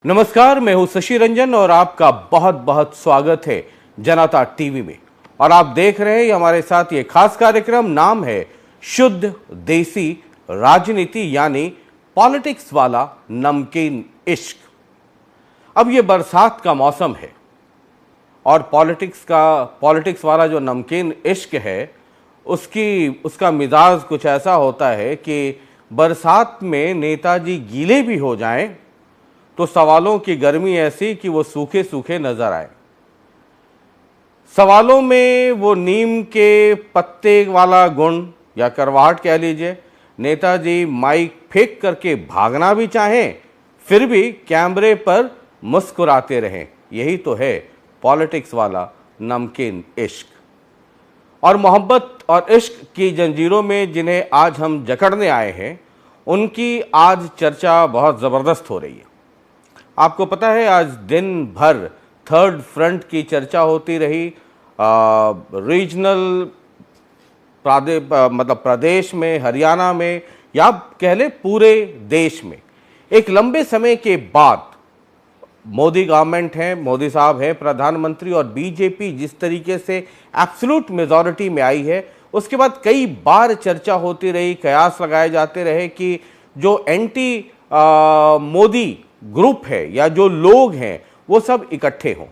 नमस्कार, मैं हूं शशि रंजन और आपका बहुत बहुत स्वागत है जनता टीवी में। और आप देख रहे हैं हमारे साथ ये खास कार्यक्रम, नाम है शुद्ध देसी राजनीति, यानी पॉलिटिक्स वाला नमकीन इश्क। अब ये बरसात का मौसम है और पॉलिटिक्स वाला जो नमकीन इश्क है उसका मिजाज कुछ ऐसा होता है कि बरसात में नेताजी गीले भी हो जाएं तो सवालों की गर्मी ऐसी कि वो सूखे सूखे नजर आए। सवालों में वो नीम के पत्ते वाला गुण या करवाहट कह लीजिए। नेताजी माइक फेंक करके भागना भी चाहें, फिर भी कैमरे पर मुस्कुराते रहें। यही तो है पॉलिटिक्स वाला नमकीन इश्क। और मोहब्बत और इश्क की जंजीरों में जिन्हें आज हम जकड़ने आए हैं, उनकी आज चर्चा बहुत ज़बरदस्त हो रही है। आपको पता है, आज दिन भर थर्ड फ्रंट की चर्चा होती रही। रीजनल प्रदेश में, हरियाणा में, या कह ले पूरे देश में एक लंबे समय के बाद मोदी गवर्नमेंट है, मोदी साहब है प्रधानमंत्री, और बीजेपी जिस तरीके से एब्सोल्यूट मेजॉरिटी में आई है, उसके बाद कई बार चर्चा होती रही, कयास लगाए जाते रहे कि जो एंटी मोदी ग्रुप है या जो लोग हैं वो सब इकट्ठे हों।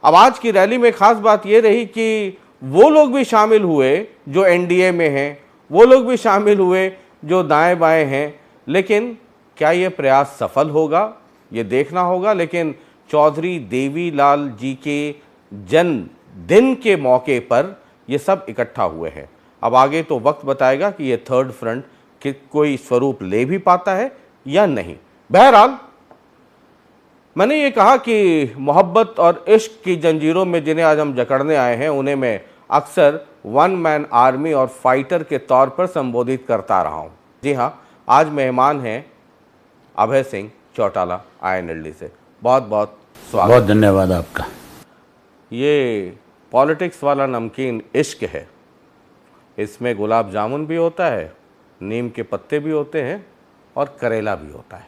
अब आज की रैली में खास बात ये रही कि वो लोग भी शामिल हुए जो एनडीए में हैं, वो लोग भी शामिल हुए जो दाएं बाएं हैं। लेकिन क्या ये प्रयास सफल होगा, ये देखना होगा। लेकिन चौधरी देवीलाल जी के जन्मदिन के मौके पर ये सब इकट्ठा हुए हैं। अब आगे तो वक्त बताएगा कि ये थर्ड फ्रंट कि कोई स्वरूप ले भी पाता है या नहीं। बहरहाल, मैंने ये कहा कि मोहब्बत और इश्क की जंजीरों में जिन्हें आज हम जकड़ने आए हैं, उन्हें मैं अक्सर वन मैन आर्मी और फाइटर के तौर पर संबोधित करता रहा हूँ। जी हाँ, आज मेहमान हैं अभय सिंह चौटाला INLD से। बहुत बहुत स्वागत। बहुत धन्यवाद आपका। ये पॉलिटिक्स वाला नमकीन इश्क है, इसमें गुलाब जामुन भी होता है, नीम के पत्ते भी होते हैं और करेला भी होता है।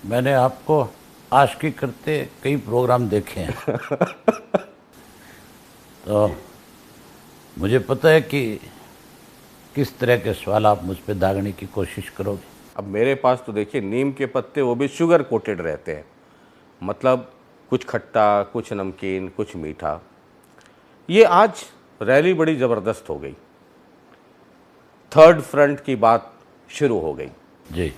मैंने आपको आशिकी करते कई प्रोग्राम देखे हैं तो मुझे पता है कि किस तरह के सवाल आप मुझ पर दागने की कोशिश करोगे। अब मेरे पास तो देखिए नीम के पत्ते, वो भी शुगर कोटेड रहते हैं, मतलब कुछ खट्टा, कुछ नमकीन, कुछ मीठा। ये आज रैली बड़ी ज़बरदस्त हो गई, थर्ड फ्रंट की बात शुरू हो गई जी।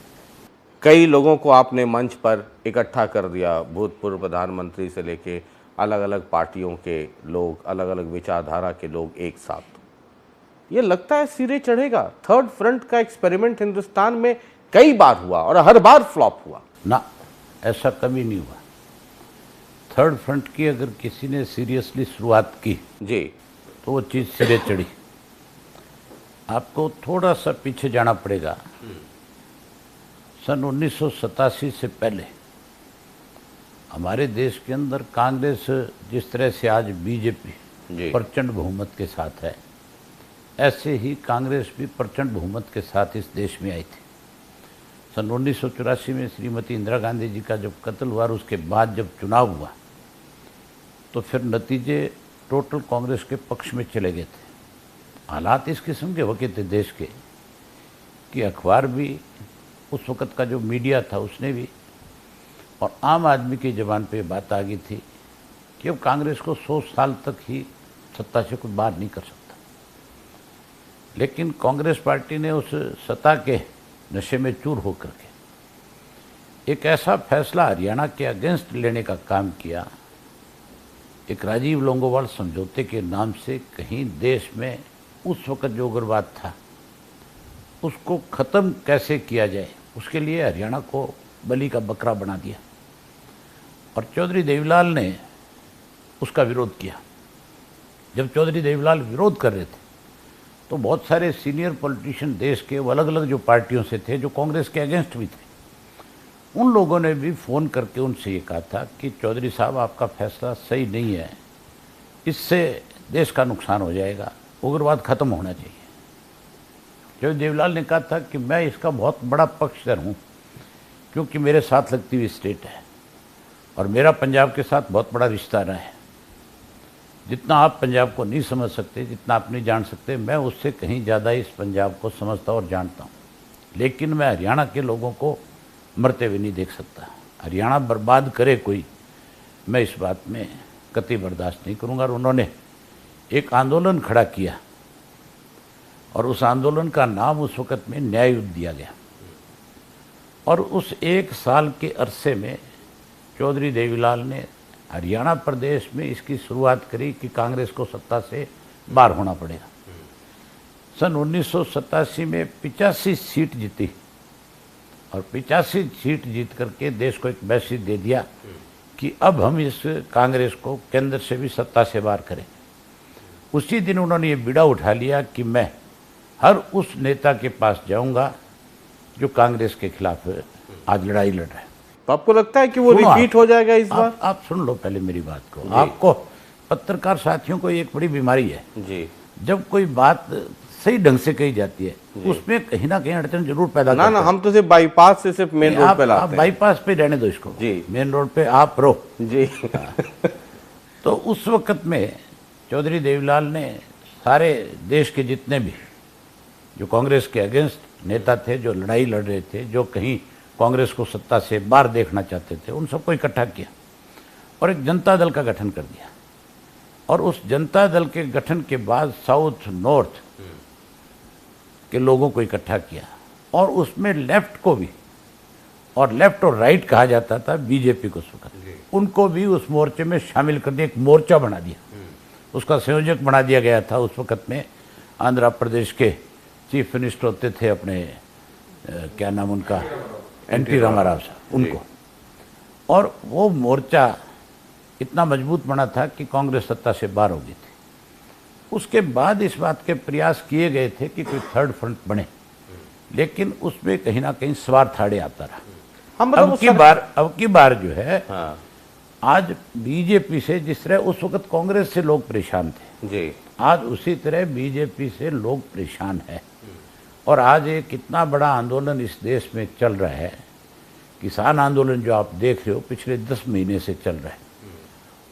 कई लोगों को आपने मंच पर इकट्ठा कर दिया, भूतपूर्व प्रधानमंत्री से लेके अलग अलग पार्टियों के लोग, अलग अलग विचारधारा के लोग एक साथ। ये लगता है सिरे चढ़ेगा। थर्ड फ्रंट का एक्सपेरिमेंट हिंदुस्तान में कई बार हुआ और हर बार फ्लॉप हुआ ना, ऐसा कभी नहीं हुआ। थर्ड फ्रंट की अगर किसी ने सीरियसली शुरुआत की जी तो वो चीज़ सिरे चढ़ी। आपको थोड़ा सा पीछे जाना पड़ेगा। सन 1987 से पहले हमारे देश के अंदर कांग्रेस जिस तरह से आज बीजेपी प्रचंड बहुमत के साथ है, ऐसे ही कांग्रेस भी प्रचंड बहुमत के साथ इस देश में आई थी। सन 1984 में श्रीमती इंदिरा गांधी जी का जब कत्ल हुआ और उसके बाद जब चुनाव हुआ तो फिर नतीजे टोटल कांग्रेस के पक्ष में चले गए थे। हालात इस किस्म के हो गए थे देश के कि अखबार भी, उस वक़्त का जो मीडिया था उसने भी, और आम आदमी की ज़बान पे बात आ गई थी कि अब कांग्रेस को 100 साल तक ही सत्ता से कोई बाहर नहीं कर सकता। लेकिन कांग्रेस पार्टी ने उस सत्ता के नशे में चूर होकर के एक ऐसा फैसला हरियाणा के अगेंस्ट लेने का काम किया, एक राजीव लोंगोवाल समझौते के नाम से कहीं देश में उस वक़्त जो उग्रवाद था उसको ख़त्म कैसे किया जाए, उसके लिए हरियाणा को बलि का बकरा बना दिया। और चौधरी देवीलाल ने उसका विरोध किया। जब चौधरी देवीलाल विरोध कर रहे थे तो बहुत सारे सीनियर पॉलिटिशियन देश के, वो अलग अलग जो पार्टियों से थे, जो कांग्रेस के अगेंस्ट भी थे, उन लोगों ने भी फ़ोन करके उनसे ये कहा था कि चौधरी साहब आपका फैसला सही नहीं है, इससे देश का नुकसान हो जाएगा, उग्रवाद ख़त्म होना चाहिए। चौधरी देवीलाल ने कहा था कि मैं इसका बहुत बड़ा पक्षधर हूँ क्योंकि मेरे साथ लगती हुई स्टेट है, और मेरा पंजाब के साथ बहुत बड़ा रिश्ता रहा है। जितना आप पंजाब को नहीं समझ सकते, जितना आप नहीं जान सकते, मैं उससे कहीं ज़्यादा इस पंजाब को समझता और जानता हूँ। लेकिन मैं हरियाणा के लोगों को मरते हुए नहीं देख सकता। हरियाणा बर्बाद करे कोई, मैं इस बात में कतई बर्दाश्त नहीं करूँगा। और उन्होंने एक आंदोलन खड़ा किया और उस आंदोलन का नाम उस वक़्त में न्याय युद्ध दिया गया। और उस 1 साल के अरसे में चौधरी देवीलाल ने हरियाणा प्रदेश में इसकी शुरुआत करी कि कांग्रेस को सत्ता से बाहर होना पड़ेगा। सन 1987 में 85 सीट जीती और 85 सीट जीत करके देश को एक मैसेज दे दिया कि अब हम इस कांग्रेस को केंद्र से भी सत्ता से बाहर करें। उसी दिन उन्होंने ये बीड़ा उठा लिया कि मैं हर उस नेता के पास जाऊंगा जो कांग्रेस के खिलाफ आज लड़ाई लड़ रहा है। तो आपको लगता है कि वो रिपीट हो जाएगा इस बार? आप सुन लो पहले मेरी बात को। आपको पत्रकार साथियों को एक बड़ी बीमारी है जी, जब कोई बात सही ढंग से कही जाती है उसमें कहीं ना कहीं अड़चन जरूर पैदा करता है। ना हम तो सिर्फ बाईपास से सिर्फ मेन रोड पे लाते हैं। आप बाईपास पे रहने दो इसको जी, मेन रोड पे आप रहो जी। तो उस वक्त में चौधरी देवीलाल ने सारे देश के जितने भी जो कांग्रेस के अगेंस्ट नेता थे, जो लड़ाई लड़ रहे थे, जो कहीं कांग्रेस को सत्ता से बाहर देखना चाहते थे, उन सबको इकट्ठा किया और एक जनता दल का गठन कर दिया। और उस जनता दल के गठन के बाद साउथ नॉर्थ के लोगों को इकट्ठा किया और उसमें लेफ्ट को भी, और लेफ्ट और राइट कहा जाता था बीजेपी को, उनको भी उस मोर्चे में शामिल कर दिया। एक मोर्चा बना दिया, उसका संयोजक बना दिया गया था उस वक्त में आंध्र प्रदेश के चीफ मिनिस्टर होते थे अपने क्या नाम उनका, एनटी रामाराव साहब, उनको। और वो मोर्चा इतना मजबूत बना था कि कांग्रेस सत्ता से बाहर हो गई थी। उसके बाद इस बात के प्रयास किए गए थे कि कोई थर्ड फ्रंट बने, लेकिन उसमें कहीं ना कहीं स्वार्थ आड़े आता रहा। अब की बार जो है आज बीजेपी से जिस तरह उस वक्त कांग्रेस से लोग परेशान थे जी, आज उसी तरह बीजेपी से लोग परेशान है। और आज एक इतना बड़ा आंदोलन इस देश में चल रहा है, किसान आंदोलन जो आप देख रहे हो पिछले 10 महीने से चल रहा है।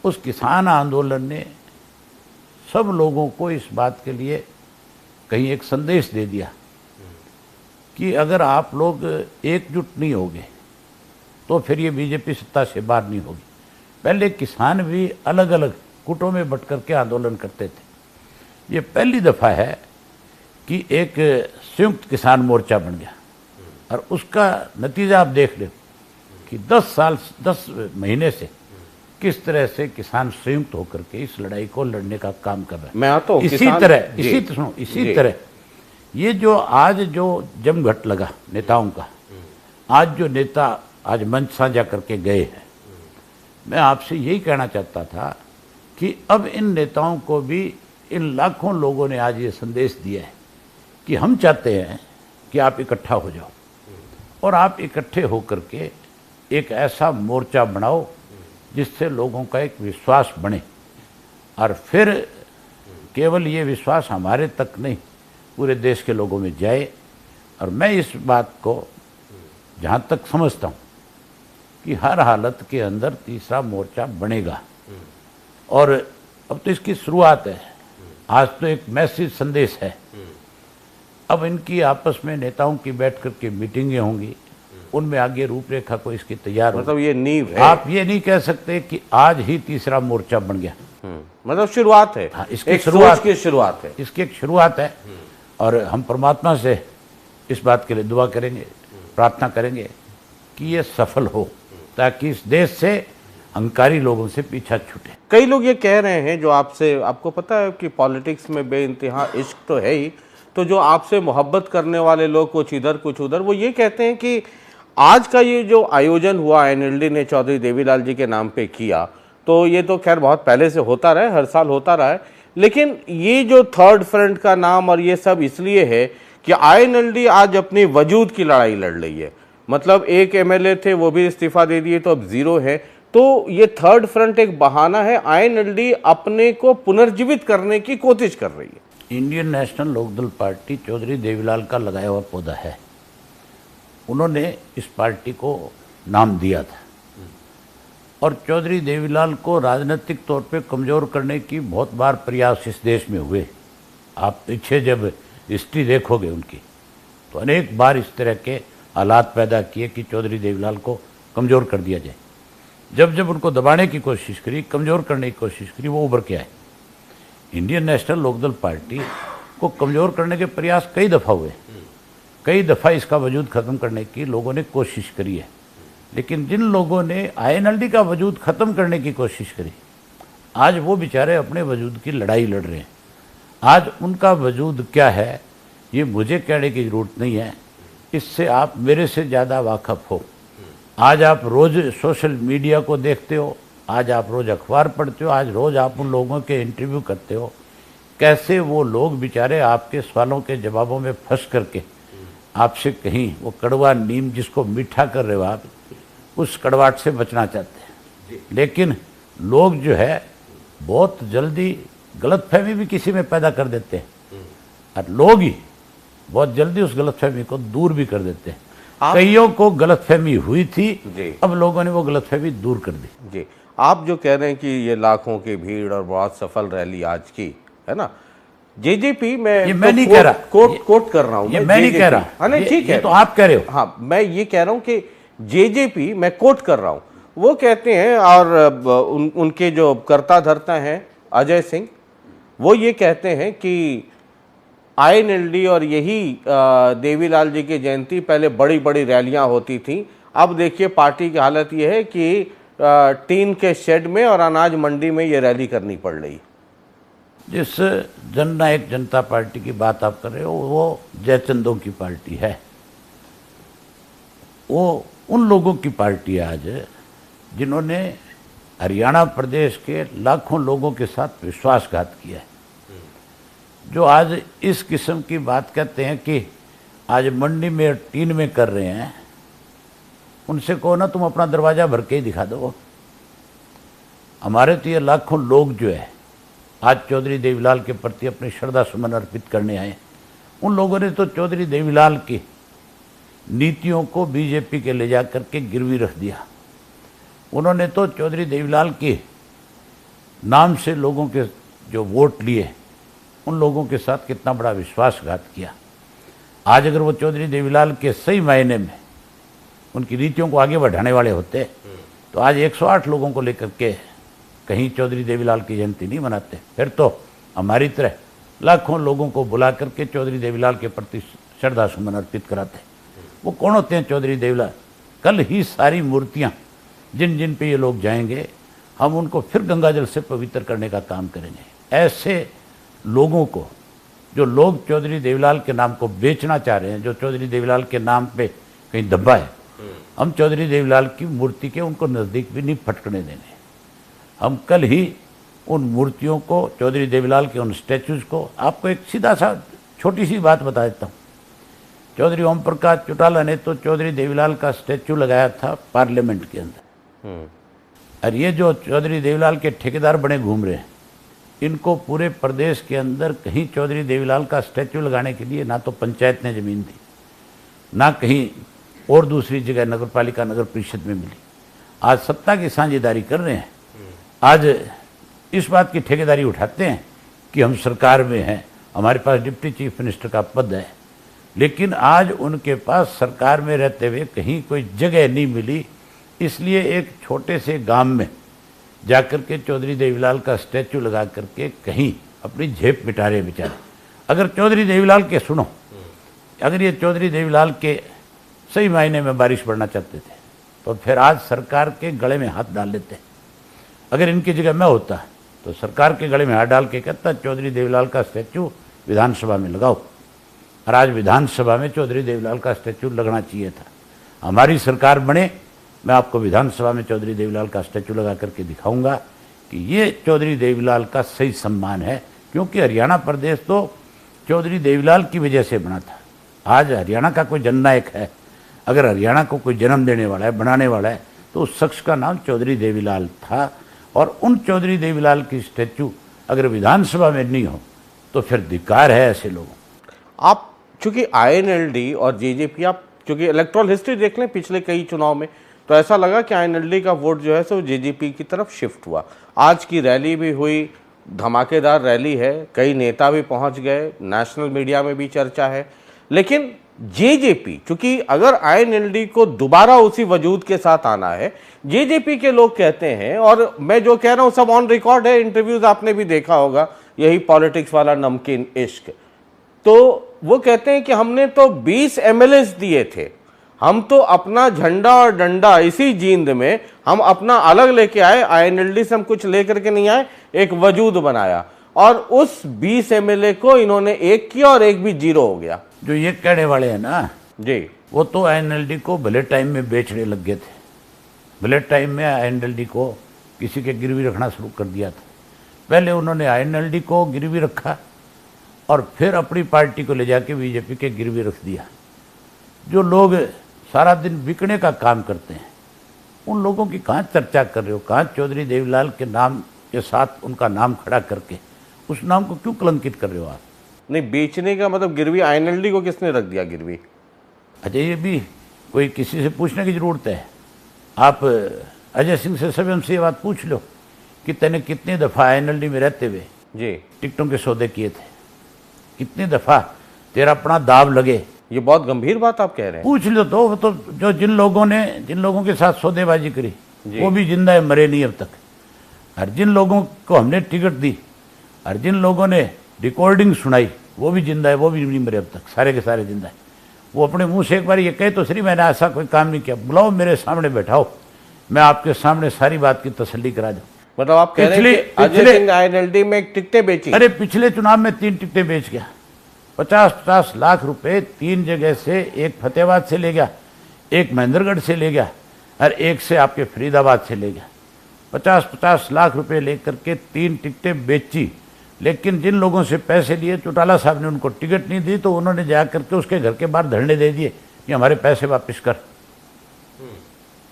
उस किसान आंदोलन ने सब लोगों को इस बात के लिए कहीं एक संदेश दे दिया कि अगर आप लोग एकजुट नहीं होगे तो फिर ये बीजेपी सत्ता से बाहर नहीं होगी। पहले किसान भी अलग अलग गुटों में बंट करके आंदोलन करते थे। ये पहली दफ़ा है कि एक संयुक्त किसान मोर्चा बन गया और उसका नतीजा आप देख लो कि 10 महीने से किस तरह से किसान संयुक्त होकर के इस लड़ाई को लड़ने का काम कर रहे हैं। मैं आता हूं इसी तरह ये जो आज जो जमघट लगा नेताओं का, आज जो नेता आज मंच साझा करके गए हैं, मैं आपसे यही कहना चाहता था कि अब इन नेताओं को भी, इन लाखों लोगों ने आज ये संदेश दिया है कि हम चाहते हैं कि आप इकट्ठा हो जाओ और आप इकट्ठे होकर के एक ऐसा मोर्चा बनाओ जिससे लोगों का एक विश्वास बने। और फिर केवल ये विश्वास हमारे तक नहीं, पूरे देश के लोगों में जाए। और मैं इस बात को जहाँ तक समझता हूँ कि हर हालत के अंदर तीसरा मोर्चा बनेगा। और अब तो इसकी शुरुआत है, आज तो एक मैसेज संदेश है। अब इनकी आपस में नेताओं की बैठ करके मीटिंगें होंगी, उनमें आगे रूपरेखा को इसकी तैयार मतलब ये नींव है। आप ये नहीं कह सकते कि आज ही तीसरा मोर्चा बन गया। मतलब शुरुआत है। हाँ, इसकी शुरुआत है। इसकी एक शुरुआत है। और हम परमात्मा से इस बात के लिए दुआ करेंगे, प्रार्थना करेंगे कि ये सफल हो, ताकि इस देश से अहंकारी लोगों से पीछा छूटे। कई लोग ये कह रहे हैं, जो आपको पता है कि पॉलिटिक्स में बेइंतहा इश्क तो है ही, तो जो आपसे मोहब्बत करने वाले लोग कुछ इधर कुछ उधर, वो ये कहते हैं कि आज का ये जो आयोजन हुआ एनएलडी ने चौधरी देवीलाल जी के नाम पे किया, तो ये तो खैर बहुत पहले से होता रहा है, हर साल होता रहा है, लेकिन ये जो थर्ड फ्रंट का नाम और ये सब इसलिए है कि आईएनएलडी आज अपनी वजूद की लड़ाई लड़ रही है। मतलब एक एमएलए थे, वो भी इस्तीफा दे दिए, तो अब 0 है। तो ये थर्ड फ्रंट एक बहाना है, आईएनएलडी अपने को पुनर्जीवित करने की कोशिश कर रही है। Indian national Lokdal party Chaudhary Devilal का लगाया हुआ पौधा है। उन्होंने इस पार्टी को नाम दिया था और चौधरी देवीलाल को राजनीतिक तौर पे कमज़ोर करने की बहुत बार प्रयास इस देश में हुए। आप पीछे जब हिस्ट्री देखोगे उनकी, तो अनेक बार इस तरह के हालात पैदा किए कि चौधरी देवीलाल को कमज़ोर कर दिया जाए। जब जब उनको दबाने की कोशिश करी, कमज़ोर करने की कोशिश करी, वो उभर के आए। इंडियन नेशनल लोकदल पार्टी को कमज़ोर करने के प्रयास कई दफ़ा हुए, कई दफ़ा इसका वजूद ख़त्म करने की लोगों ने कोशिश करी है। लेकिन जिन लोगों ने आईएनएलडी का वजूद ख़त्म करने की कोशिश करी, आज वो बेचारे अपने वजूद की लड़ाई लड़ रहे हैं। आज उनका वजूद क्या है ये मुझे कहने की ज़रूरत नहीं है, इससे आप मेरे से ज़्यादा वाकफ़ हो। आज आप रोज़ सोशल मीडिया को देखते हो, आज आप रोज़ अखबार पढ़ते हो, आज रोज़ आप उन लोगों के इंटरव्यू करते हो, कैसे वो लोग बेचारे आपके सवालों के जवाबों में फंस करके आपसे कहीं वो कड़वा नीम जिसको मीठा कर रहे हो आप, उस कड़वाहट से बचना चाहते हैं। लेकिन लोग जो है बहुत जल्दी गलतफहमी भी किसी में पैदा कर देते हैं और लोग ही बहुत जल्दी उस गलतफहमी को दूर भी कर देते हैं। कईयों को गलतफहमी हुई थी, अब लोगों ने वो गलतफहमी दूर कर दी। जी, आप जो कह रहे हैं कि ये लाखों की भीड़ और बहुत सफल रैली आज की है ना, जेजेपी में ये मैं नहीं कह रहा, कोट कर रहा हूं, ये मैं नहीं कह रहा। हाँ नहीं ठीक है, तो आप कह रहे हो। हाँ मैं ये कह रहा हूं कि जेजेपी मैं कोट कर रहा हूं, वो कहते हैं और उनके जो कर्ता धर्ता हैं अजय सिंह, वो ये कहते हैं कि आईएनएलडी और यही देवीलाल जी की जयंती पहले बड़ी बड़ी रैलियां होती थी, अब देखिए पार्टी की हालत ये है कि टीन के शेड में और अनाज मंडी में ये रैली करनी पड़ रही। जिस जननायक जनता पार्टी की बात आप कर रहे हो वो जयचंदों की पार्टी है, वो उन लोगों की पार्टी है आज जिन्होंने हरियाणा प्रदेश के लाखों लोगों के साथ विश्वासघात किया है। जो आज इस किस्म की बात कहते हैं कि आज मंडी में टीन में कर रहे हैं, उनसे कहो ना तुम अपना दरवाज़ा भर के ही दिखा दो। हमारे तो ये लाखों लोग जो है आज चौधरी देवीलाल के प्रति अपनी श्रद्धा सुमन अर्पित करने आए। उन लोगों ने तो चौधरी देवीलाल की नीतियों को बीजेपी के ले जा करके गिरवी रख दिया। उन्होंने तो चौधरी देवीलाल के नाम से लोगों के जो वोट लिए, उन लोगों के साथ कितना बड़ा विश्वासघात किया। आज अगर वो चौधरी देवीलाल के सही मायने में उनकी नीतियों को आगे बढ़ाने वाले होते तो आज 108 लोगों को लेकर के कहीं चौधरी देवीलाल की जयंती नहीं मनाते। फिर तो हमारी तरह लाखों लोगों को बुला करके चौधरी देवीलाल के प्रति श्रद्धा सुमन अर्पित कराते। वो कौन होते हैं चौधरी देवीलाल? कल ही सारी मूर्तियाँ जिन जिन पे ये लोग जाएंगे, हम उनको फिर गंगाजल से पवित्र करने का काम करेंगे। ऐसे लोगों को, जो लोग चौधरी देवीलाल के नाम को बेचना चाह रहे हैं, जो चौधरी देवीलाल के नाम पे कहीं दबा है, हम चौधरी देवीलाल की मूर्ति के उनको नज़दीक भी नहीं फटकने देंगे। हम कल ही उन मूर्तियों को, चौधरी देवीलाल के उन स्टैचूज़ को, आपको एक सीधा सा छोटी सी बात बता देता हूँ। चौधरी ओम प्रकाश चौटाला ने तो चौधरी देवीलाल का स्टैचू लगाया था पार्लियामेंट के अंदर, और ये जो चौधरी देवीलाल के ठेकेदार बने घूम रहे हैं, इनको पूरे प्रदेश के अंदर कहीं चौधरी देवीलाल का स्टैचू लगाने के लिए ना तो पंचायत ने ज़मीन दी, ना कहीं और दूसरी जगह नगर पालिका नगर परिषद में मिली। आज सत्ता की साझेदारी कर रहे हैं, आज इस बात की ठेकेदारी उठाते हैं कि हम सरकार में हैं, हमारे पास डिप्टी चीफ मिनिस्टर का पद है, लेकिन आज उनके पास सरकार में रहते हुए कहीं कोई जगह नहीं मिली, इसलिए एक छोटे से गांव में जाकर के चौधरी देवीलाल का स्टैचू लगा करके कहीं अपनी झेप मिटा रहे बेचारे। अगर चौधरी देवीलाल के सुनो, अगर ये चौधरी देवीलाल के सही मायने में बारिश बढ़ना चाहते थे तो फिर आज सरकार के गले में हाथ डाल लेते। अगर इनकी जगह मैं होता तो सरकार के गले में हाथ डाल के कहता चौधरी देवीलाल का स्टैचू विधानसभा में लगाओ, और आज विधानसभा में चौधरी देवीलाल का स्टैचू लगना चाहिए था। हमारी सरकार बने, मैं आपको विधानसभा में चौधरी देवीलाल का स्टैचू लगा करके दिखाऊंगा कि ये चौधरी देवीलाल का सही सम्मान है, क्योंकि हरियाणा प्रदेश तो चौधरी देवीलाल की वजह से बना था। आज हरियाणा का कोई जननायक है, अगर हरियाणा को कोई जन्म देने वाला है, बनाने वाला है, तो उस शख्स का नाम चौधरी देवीलाल था। और उन चौधरी देवीलाल की स्टैचू अगर विधानसभा में नहीं हो तो फिर धिक्कार है ऐसे लोगों। आप चूंकि आईएनएलडी और जेजेपी, आप चूंकि इलेक्टोरल हिस्ट्री देख लें पिछले कई चुनाव में, तो ऐसा लगा कि आईएनएलडी का वोट जो है सो जेजेपी की तरफ शिफ्ट हुआ। आज की रैली भी हुई, धमाकेदार रैली है, कई नेता भी पहुंच गए, नेशनल मीडिया में भी चर्चा है। लेकिन जेजेपी, चूंकि अगर आईएनएलडी को दोबारा उसी वजूद के साथ आना है, जेजेपी के लोग कहते हैं, और मैं जो कह रहा हूं सब ऑन रिकॉर्ड है, इंटरव्यूज आपने भी देखा होगा, यही पॉलिटिक्स वाला नमकीन इश्क, तो वो कहते हैं कि हमने तो 20 एमएलए दिए थे, हम तो अपना झंडा और डंडा इसी जींद में हम अपना अलग लेके आए, आईएनएलडी से हम कुछ लेकर के नहीं आए, एक वजूद बनाया, और उस 20 एमएलए को इन्होंने एक किया और एक भी जीरो हो गया। जो ये कहने वाले हैं ना जी, वो तो आईएनएलडी को भले टाइम में बेचने लग गए थे। भले टाइम में आईएनएलडी को किसी के गिरवी रखना शुरू कर दिया था। पहले उन्होंने आईएनएलडी को गिरवी रखा और फिर अपनी पार्टी को ले जाके बीजेपी के गिरवी रख दिया। जो लोग सारा दिन बिकने का काम करते हैं, उन लोगों की कहाँ चर्चा कर रहे हो? कहाँ चौधरी देवीलाल के नाम के साथ उनका नाम खड़ा करके उस नाम को क्यों कलंकित कर रहे हो आप? नहीं, बेचने का मतलब गिरवी आईएनएलडी को किसने रख दिया गिरवी? अजय, ये भी कोई किसी से पूछने की जरूरत है? आप अजय सिंह से सभी हमसे ये बात पूछ लो कि तैने कितनी दफ़ा आईएनएलडी में रहते हुए जी टिकटों के सौदे किए थे? कितनी दफ़ा तेरा अपना दाव लगे? ये बहुत गंभीर बात आप कह रहे हैं। पूछ लो तो। वो तो जो जिन लोगों के साथ सौदेबाजी करी वो भी जिंदा है, मरे नहीं अब तक। और जिन लोगों को हमने टिकट दी और जिन लोगों ने रिकॉर्डिंग सुनाई वो भी जिंदा है, वो भी नहीं मरे अब तक, सारे के सारे जिंदा है। वो अपने मुंह से एक बार ये कहे तो सही, मैंने ऐसा कोई काम नहीं किया, बुलाओ मेरे सामने बैठाओ, मैं आपके सामने सारी बात की तसल्ली करा दूं। मतलब आप कह रहे हैं कि अजय सिंह आईएनएलडी में टिकटें बेची? अरे पिछले चुनाव में 3 टिकटें बेच गया, 50-50 लाख रुपए 3 जगह से, एक फतेहाबाद से ले गया, एक महेंद्रगढ़ से ले गया और एक से आपके फरीदाबाद से ले गया। 50-50 लाख रुपए लेकर के 3 टिकटें बेची। लेकिन जिन लोगों से पैसे लिए, चौटाला साहब ने उनको टिकट नहीं दी तो उन्होंने जा करके उसके घर के बाहर धरने दे दिए कि हमारे पैसे वापस कर।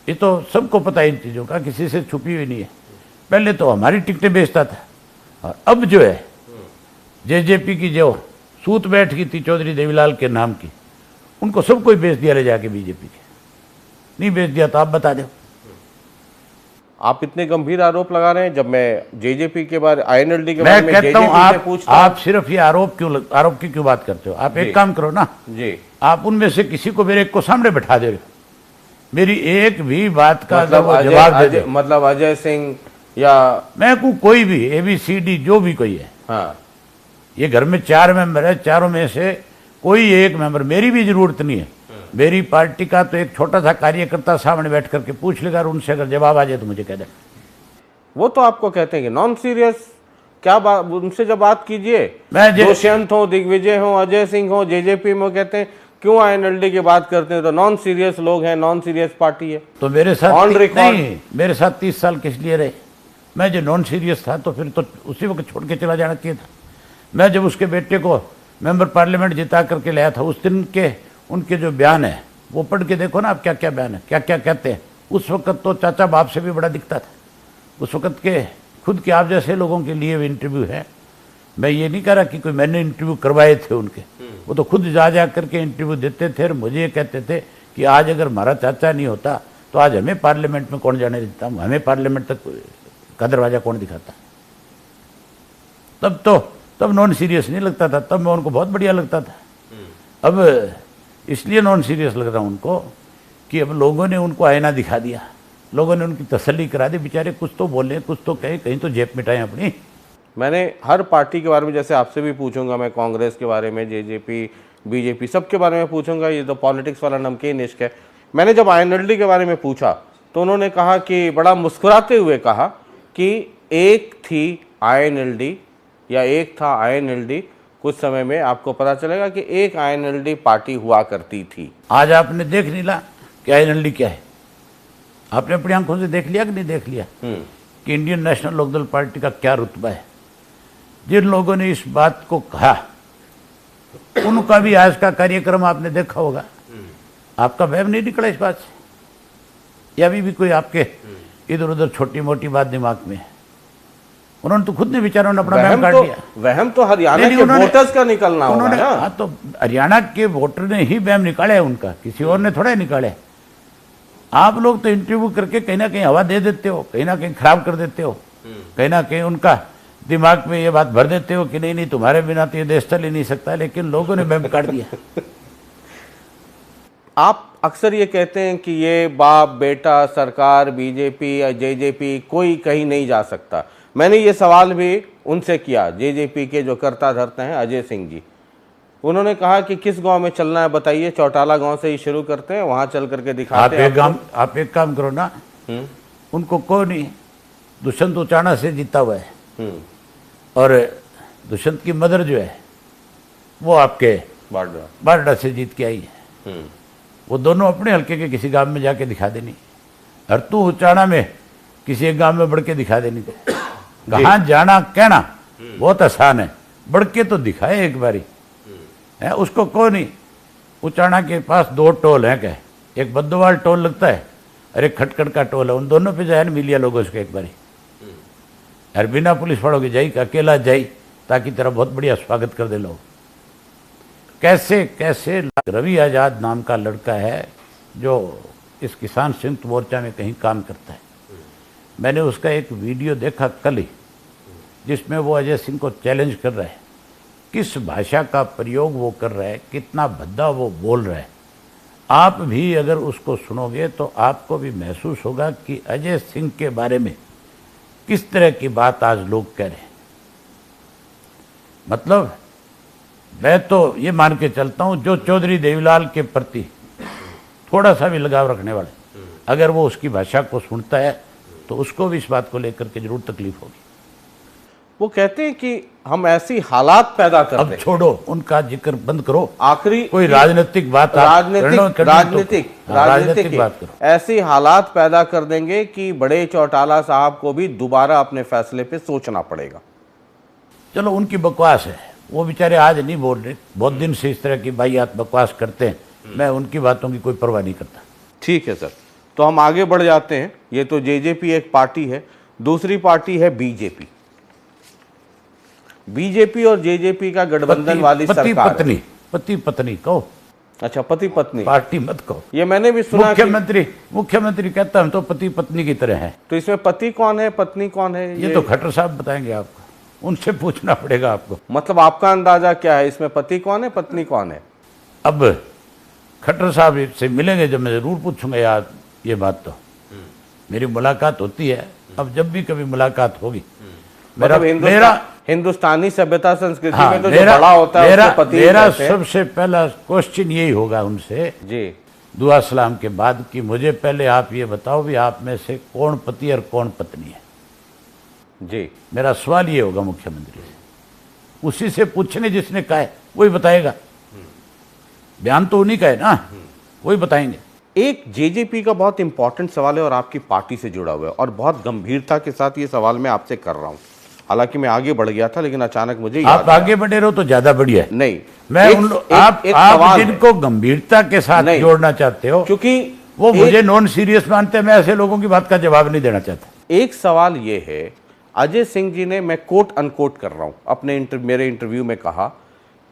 ये तो सबको पता है इन चीज़ों का, किसी से छुपी हुई नहीं है। पहले तो हमारी टिकटें बेचता था और अब जो है जेजेपी की जो सूत बैठ की थी चौधरी देवीलाल के नाम की, उनको सबको ही बेच दिया ले जाके बीजेपी के। नहीं बेच दिया तो आप बता दो। आप इतने गंभीर आरोप लगा रहे हैं, जब मैं जेजेपी के बारे, आईएनएलडी के मैं बारे में कहता हूं जेजेपी से पूछता हूं। आप सिर्फ ये आरोप की क्यों बात करते हो? आप एक काम करो ना जी, आप उनमें से किसी को मेरे एक को सामने बैठा दे रहे हो, मेरी एक भी बात का मतलब अगर वो जवाब दे दे। मतलब अजय सिंह या मैं को कोई भी ABCD जो भी कोई है, हाँ, ये घर में 4 मेंबर है, चारों में से कोई एक मेंबर, मेरी भी जरूरत नहीं है, मेरी पार्टी का तो एक छोटा सा कार्यकर्ता सामने बैठ करके पूछ लेगा और उनसे अगर जवाब आ जाए तो मुझे कह दे। वो तो आपको कहते हैं कि नॉन सीरियस, क्या बात, उनसे जब बात कीजिए, मैं दुष्यंत हो, दिग्विजय हो, अजय सिंह हो, जेजेपी में कहते हैं क्यों आईएनएलडी की बात करते हैं, तो नॉन सीरियस लोग हैं, नॉन सीरियस पार्टी है। तो मेरे साथ ऑन रिकॉर्ड नहीं, मेरे साथ 30 साल किस लिए रहे? मैं जो नॉन सीरियस था तो फिर तो उसी वक्त छोड़ के चला जाना चाहिए था। मैं जब उसके बेटे को मेंबर पार्लियामेंट जिता करके लाया था, उस दिन के उनके जो बयान है वो पढ़ के देखो ना आप, क्या क्या बयान है, क्या क्या कहते हैं। उस वक्त तो चाचा बाप से भी बड़ा दिखता था। उस वक्त के खुद के आप जैसे लोगों के लिए भी इंटरव्यू है। मैं ये नहीं कह रहा कि कोई मैंने इंटरव्यू करवाए थे उनके, वो तो खुद जा करके इंटरव्यू देते थे और मुझे ये कहते थे कि आज अगर हमारा चाचा नहीं होता तो आज हमें पार्लियामेंट में कौन जाने देता, हमें पार्लियामेंट तक का दरवाजा कौन दिखाता। तब नॉन सीरियस नहीं लगता था, तब मैं उनको बहुत बढ़िया लगता था। अब इसलिए नॉन सीरियस लग रहा हूँ उनको कि अब लोगों ने उनको आईना दिखा दिया, लोगों ने उनकी तसल्ली करा दी, बेचारे कुछ तो बोले, कुछ तो कहे, कहीं तो जेब मिटाएं अपनी। मैंने हर पार्टी के बारे में, जैसे आपसे भी पूछूंगा मैं, कांग्रेस के बारे में, जेजेपी, बीजेपी, सबके बारे में पूछूंगा, ये तो पॉलिटिक्स वाला नमकीन इश्क है। मैंने जब आईएनएलडी के बारे में पूछा तो उन्होंने कहा कि, बड़ा मुस्कुराते हुए कहा कि एक थी आईएनएलडी या एक था आईएनएलडी, कुछ समय में आपको पता चलेगा कि एक आईएनएलडी पार्टी हुआ करती थी। आज आपने देख नहीं ला कि आईएनएलडी क्या है? आपने अपनी आंखों से देख लिया कि नहीं देख लिया कि इंडियन नेशनल लोकदल पार्टी का क्या रुतबा है? जिन लोगों ने इस बात को कहा उनका भी आज का कार्यक्रम आपने देखा होगा। आपका वहम नहीं निकला इस बात से, या अभी भी कोई आपके इधर उधर छोटी मोटी बात दिमाग में है? उन्होंने तो खुद ने विचारों ने अपना वहम काट लिया। वहम तो हरियाणा के वोटर्स का निकलना होगा ना। हाँ, तो हरियाणा के वोटर ने ही वहम निकाले उनका, किसी और ने थोड़ा निकाले। आप लोग तो इंटरव्यू करके कहीं ना कहीं हवा दे देते हो, कहीं ना कहीं खराब कर देते हो, कहीं ना कहीं उनका दिमाग में ये बात भर देते हो कि नहीं नहीं तुम्हारे बिना तो ये देश चल ही नहीं सकता, लेकिन लोगों ने मैम काट दिया। आप अक्सर ये कहते हैं कि ये बाप बेटा सरकार बीजेपी या जेजेपी कोई कहीं नहीं जा सकता। मैंने ये सवाल भी उनसे किया, जेजेपी के जो कर्ता धर्ता हैं अजय सिंह जी, उन्होंने कहा कि किस गांव में चलना है बताइए, चौटाला गांव से ही शुरू करते हैं, वहां चल करके दिखाते हैं। आप एक काम करो ना, उनको कोई नहीं, दुष्यंत उचाना से जीता हुआ है और दुष्यंत की मदर जो है वो आपके बारडा से जीत के आई है। वो दोनों अपने हल्के के किसी गांव में जाके दिखा देनी, और तू उचाना में किसी एक गांव में बढ़ के दिखा देनी। कहाँ जाना कहना बहुत आसान है, बढ़ के तो दिखाए एक बारी है। उसको कोई नहीं, उचाना के पास 2 टोल हैं, क्या एक बद्दोवाल टोल लगता है और एक खटखट का टोल है, उन दोनों पे जाए मिलिया लोगों से एक बारी, और बिना पुलिस वालों के जाई, अकेला जाई, ताकि तेरा बहुत बढ़िया स्वागत कर दे लोग। कैसे कैसे रवि आजाद नाम का लड़का है जो इस किसान संयुक्त मोर्चा में कहीं काम करता है। मैंने उसका एक वीडियो देखा कल ही, जिसमें वो अजय सिंह को चैलेंज कर रहा है, किस भाषा का प्रयोग वो कर रहा है, कितना भद्दा वो बोल रहा है। आप भी अगर उसको सुनोगे तो आपको भी महसूस होगा कि अजय सिंह के बारे में किस तरह की बात आज लोग कह रहे हैं। मतलब मैं तो ये मान के चलता हूं, जो चौधरी देवीलाल के प्रति थोड़ा सा भी लगाव रखने वाले, अगर वो उसकी भाषा को सुनता है तो उसको भी इस बात को लेकर के जरूर तकलीफ होगी। वो कहते हैं कि हम ऐसी हालात पैदा कर दें। अब छोड़ो, उनका जिक्र बंद करो। आखिरी कोई राजनीतिक बात, राजनीतिक बात करो। ऐसी हालात पैदा कर देंगे कि बड़े चौटाला साहब को भी दोबारा अपने फैसले पे सोचना पड़ेगा। चलो उनकी बकवास है, वो बेचारे आज नहीं बोल रहे, बहुत दिन से इस तरह की वाहियात बकवास करते हैं, मैं उनकी बातों की कोई परवाह नहीं करता। ठीक है सर, तो हम आगे बढ़ जाते हैं। ये तो जेजेपी एक पार्टी है, दूसरी पार्टी है बीजेपी। बीजेपी और जेजेपी का गठबंधन वाली सरकार है। पति पत्नी कहो। अच्छा, पति पत्नी पार्टी मत कहो। ये मैंने भी सुना। मुख्यमंत्री कहता हम तो पति पत्नी की तरह है। तो इसमें पति कौन है पत्नी कौन है? ये तो खट्टर साहब बताएंगे आपको, उनसे पूछना पड़ेगा आपको। मतलब आपका अंदाजा क्या है, इसमें पति कौन है पत्नी कौन है? अब खट्टर साहब से मिलेंगे जब मैं जरूर पूछूंगा यार, ये बात तो मेरी मुलाकात होती है, अब जब भी कभी मुलाकात होगी मेरा हिंदुस्तानी सभ्यता संस्कृति में तो जो बड़ा होता है उसको पति मेरा सबसे पहला क्वेश्चन यही होगा उनसे जी, दुआ सलाम के बाद, कि मुझे पहले आप ये बताओ भी आप में से कौन पति और कौन पत्नी है जी। मेरा सवाल ये होगा मुख्यमंत्री से, उसी से पूछने जिसने कहा है वही बताएगा। बयान तो उन्हीं का है ना, वही बताएंगे। एक जेजेपी का बहुत इंपॉर्टेंट सवाल है और आपकी पार्टी से जुड़ा हुआ है, और बहुत गंभीरता के साथ ये सवाल मैं आपसे कर रहा हूं। हालांकि मैं आगे बढ़ गया था, लेकिन अचानक मुझे आप आगे बढ़े रहो तो ज्यादा बढ़िया है। नहीं, मैं आप जिनको गंभीरता के साथ जोड़ना चाहते हो, क्योंकि वो मुझे नॉन सीरियस मानते हैं, मैं ऐसे लोगों की बात का जवाब नहीं देना चाहता। एक सवाल ये है, अजय सिंह जी ने, मैं कोट अनकोट कर रहा हूं, अपने मेरे इंटरव्यू में कहा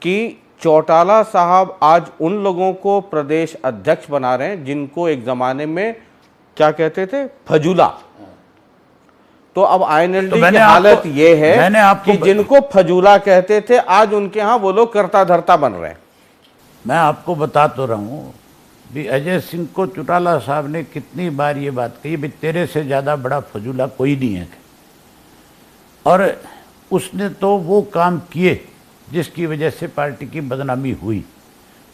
कि चौटाला साहब आज उन लोगों को प्रदेश अध्यक्ष बना रहे हैं जिनको एक जमाने में क्या कहते थे, फजूला। तो अब आईएनएलडी की हालत ये है कि जिनको फजूला कहते थे आज उनके यहां वो लोग कर्ता धर्ता बन रहे हैं। मैं आपको बता तो रहा हूं भी, अजय सिंह को चौटाला साहब ने कितनी बार ये बात कही भी तेरे से ज्यादा बड़ा फजूला कोई नहीं है, और उसने तो वो काम किए जिसकी वजह से पार्टी की बदनामी हुई।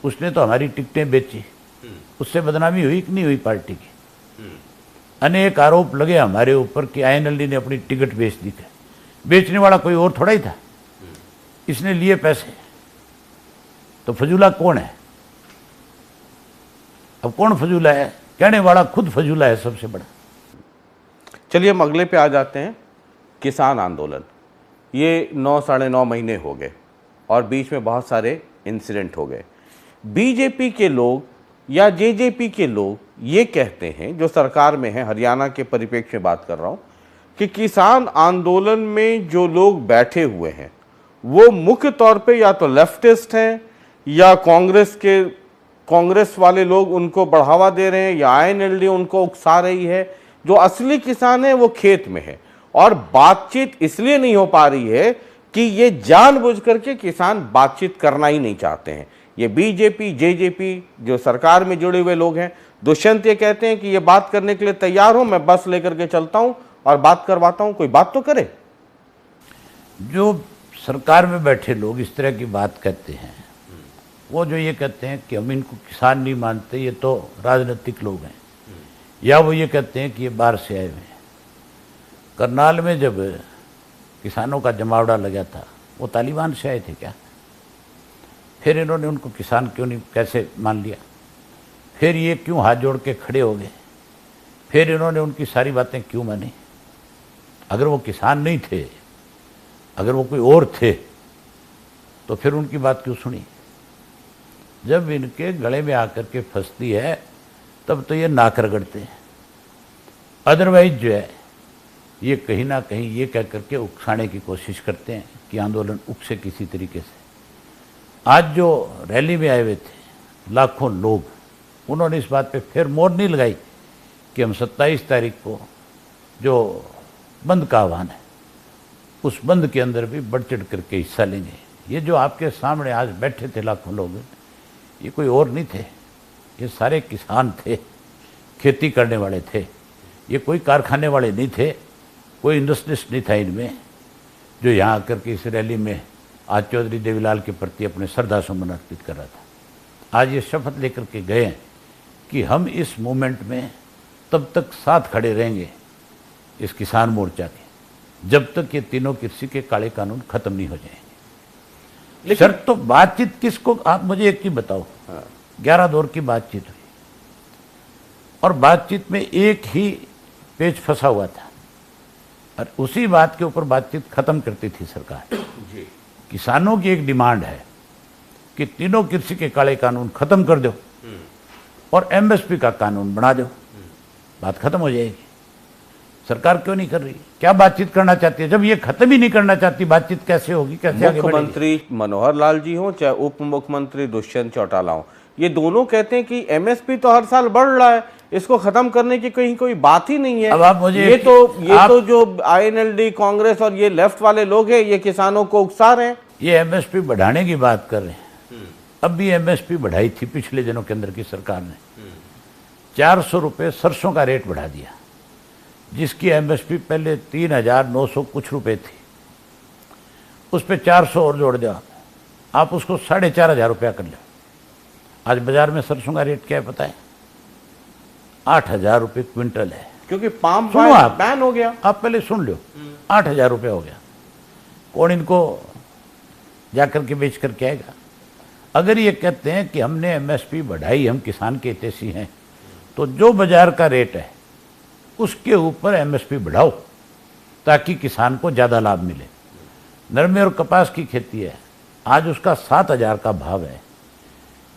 उसने तो हमारी टिकटें बेची, उससे बदनामी हुई कि नहीं हुई पार्टी की? अनेक आरोप लगे हमारे ऊपर कि आईएनएलडी ने अपनी टिकट बेच दी थी। बेचने वाला कोई और थोड़ा ही था, इसने लिए पैसे। तो फजूला कौन है? अब कौन फजूला है? कहने वाला खुद फजूला है सबसे बड़ा। चलिए हम अगले पे आ जाते हैं। किसान आंदोलन, ये 9 साढ़े 9 महीने हो गए और बीच में बहुत सारे इंसिडेंट हो गए। बीजेपी के लोग या जेजेपी के लोग ये कहते हैं, जो सरकार में है, हरियाणा के परिप्रेक्ष्य में बात कर रहा हूं, कि किसान आंदोलन में जो लोग बैठे हुए हैं वो मुख्य तौर पे या तो लेफ्टिस्ट हैं या कांग्रेस के कांग्रेस वाले लोग उनको बढ़ावा दे रहे हैं या आईएनएलडी उनको उकसा रही है? जो असली किसान है वो खेत में है और बातचीत इसलिए नहीं हो पा रही है कि ये जानबूझ करके किसान बातचीत करना ही नहीं चाहते हैं। ये बीजेपी जेजेपी जो सरकार में जुड़े हुए लोग हैं, दुष्यंत ये कहते हैं कि ये बात करने के लिए तैयार हूं, मैं बस लेकर के चलता हूं और बात करवाता हूं, कोई बात तो करे। जो सरकार में बैठे लोग इस तरह की बात कहते हैं, वो जो ये कहते हैं कि हम इनको किसान नहीं मानते, ये तो राजनीतिक लोग हैं, या वो ये कहते हैं कि ये बाहर से आए हुए हैं। करनाल में जब किसानों का जमावड़ा लगा था, वो तालिबान से आए थे क्या? फिर इन्होंने उनको किसान क्यों नहीं कैसे मान लिया? फिर ये क्यों हाथ जोड़ के खड़े हो गए? फिर इन्होंने उनकी सारी बातें क्यों मानी? अगर वो किसान नहीं थे, अगर वो कोई और थे, तो फिर उनकी बात क्यों सुनी? जब इनके गले में आकर के फंसती है तब तो ये नाक रगड़ते हैं। अदरवाइज जो है ये कहीं ना कहीं ये कह करके उकसाने की कोशिश करते हैं कि आंदोलन उकसे किसी तरीके से। आज जो रैली में आए हुए थे लाखों लोग, उन्होंने इस बात पे फिर मोहर नहीं लगाई कि हम 27 तारीख को जो बंद का आह्वान है, उस बंद के अंदर भी बढ़ चढ़ करके हिस्सा लेंगे। ये जो आपके सामने आज बैठे थे लाखों लोग, ये कोई और नहीं थे, ये सारे किसान थे, खेती करने वाले थे। ये कोई कारखाने वाले नहीं थे, कोई इंडस्ट्रिस्ट नहीं था इनमें जो यहाँ आकर के इस रैली में आज चौधरी देवीलाल के प्रति अपने श्रद्धा सुमन अर्पित कर रहा था। आज ये शपथ लेकर के गए हैं कि हम इस मूवमेंट में तब तक साथ खड़े रहेंगे, इस किसान मोर्चा के, जब तक ये तीनों कृषि के काले कानून खत्म नहीं हो जाएंगे। शर्त तो बातचीत किसको, आप मुझे एक चीज बताओ। 11 दौर की बातचीत हुई और बातचीत में एक ही पेज फंसा हुआ था और उसी बात के ऊपर बातचीत खत्म करती थी सरकार। किसानों की एक डिमांड है कि तीनों कृषि के काले कानून खत्म कर दो और एमएसपी का कानून बना दो, बात खत्म हो जाएगी। सरकार क्यों नहीं कर रही? क्या बातचीत करना चाहती है? जब ये खत्म ही नहीं करना चाहती, बातचीत कैसे होगी? कैसे आगे बढ़ेगी? मुख्यमंत्री मनोहर लाल जी हो चाहे उप मुख्यमंत्री दुष्यंत चौटाला हो, ये दोनों कहते हैं कि एमएसपी तो हर साल बढ़ रहा है, इसको खत्म करने की कहीं कोई बात ही नहीं है। अब आप मुझे ये तो जो आईएनएलडी कांग्रेस और ये लेफ्ट वाले लोग हैं, ये किसानों को उकसा रहे हैं। ये एमएसपी बढ़ाने की बात कर रहे हैं। अब भी एमएसपी बढ़ाई थी पिछले दिनों के अंदर की सरकार ने। 400 रुपये सरसों का रेट बढ़ा दिया, जिसकी एमएसपी पहले 3,900 कुछ रुपए थी, उस पर 400 और जोड़ दो, आप उसको 4,500 रुपया कर लो। आज बाजार में सरसों का रेट क्या है पता है? 8,000 रुपये क्विंटल है, क्योंकि पाम बैन हो गया। आप पहले सुन लो, 8,000 रुपये हो गया। कौन इनको जाकर के बेच करके आएगा? अगर ये कहते हैं कि हमने एमएसपी बढ़ाई, हम किसान के हितैषी हैं, तो जो बाजार का रेट है उसके ऊपर एमएसपी बढ़ाओ ताकि किसान को ज़्यादा लाभ मिले। नरमे और कपास की खेती है, आज उसका 7,000 का भाव है,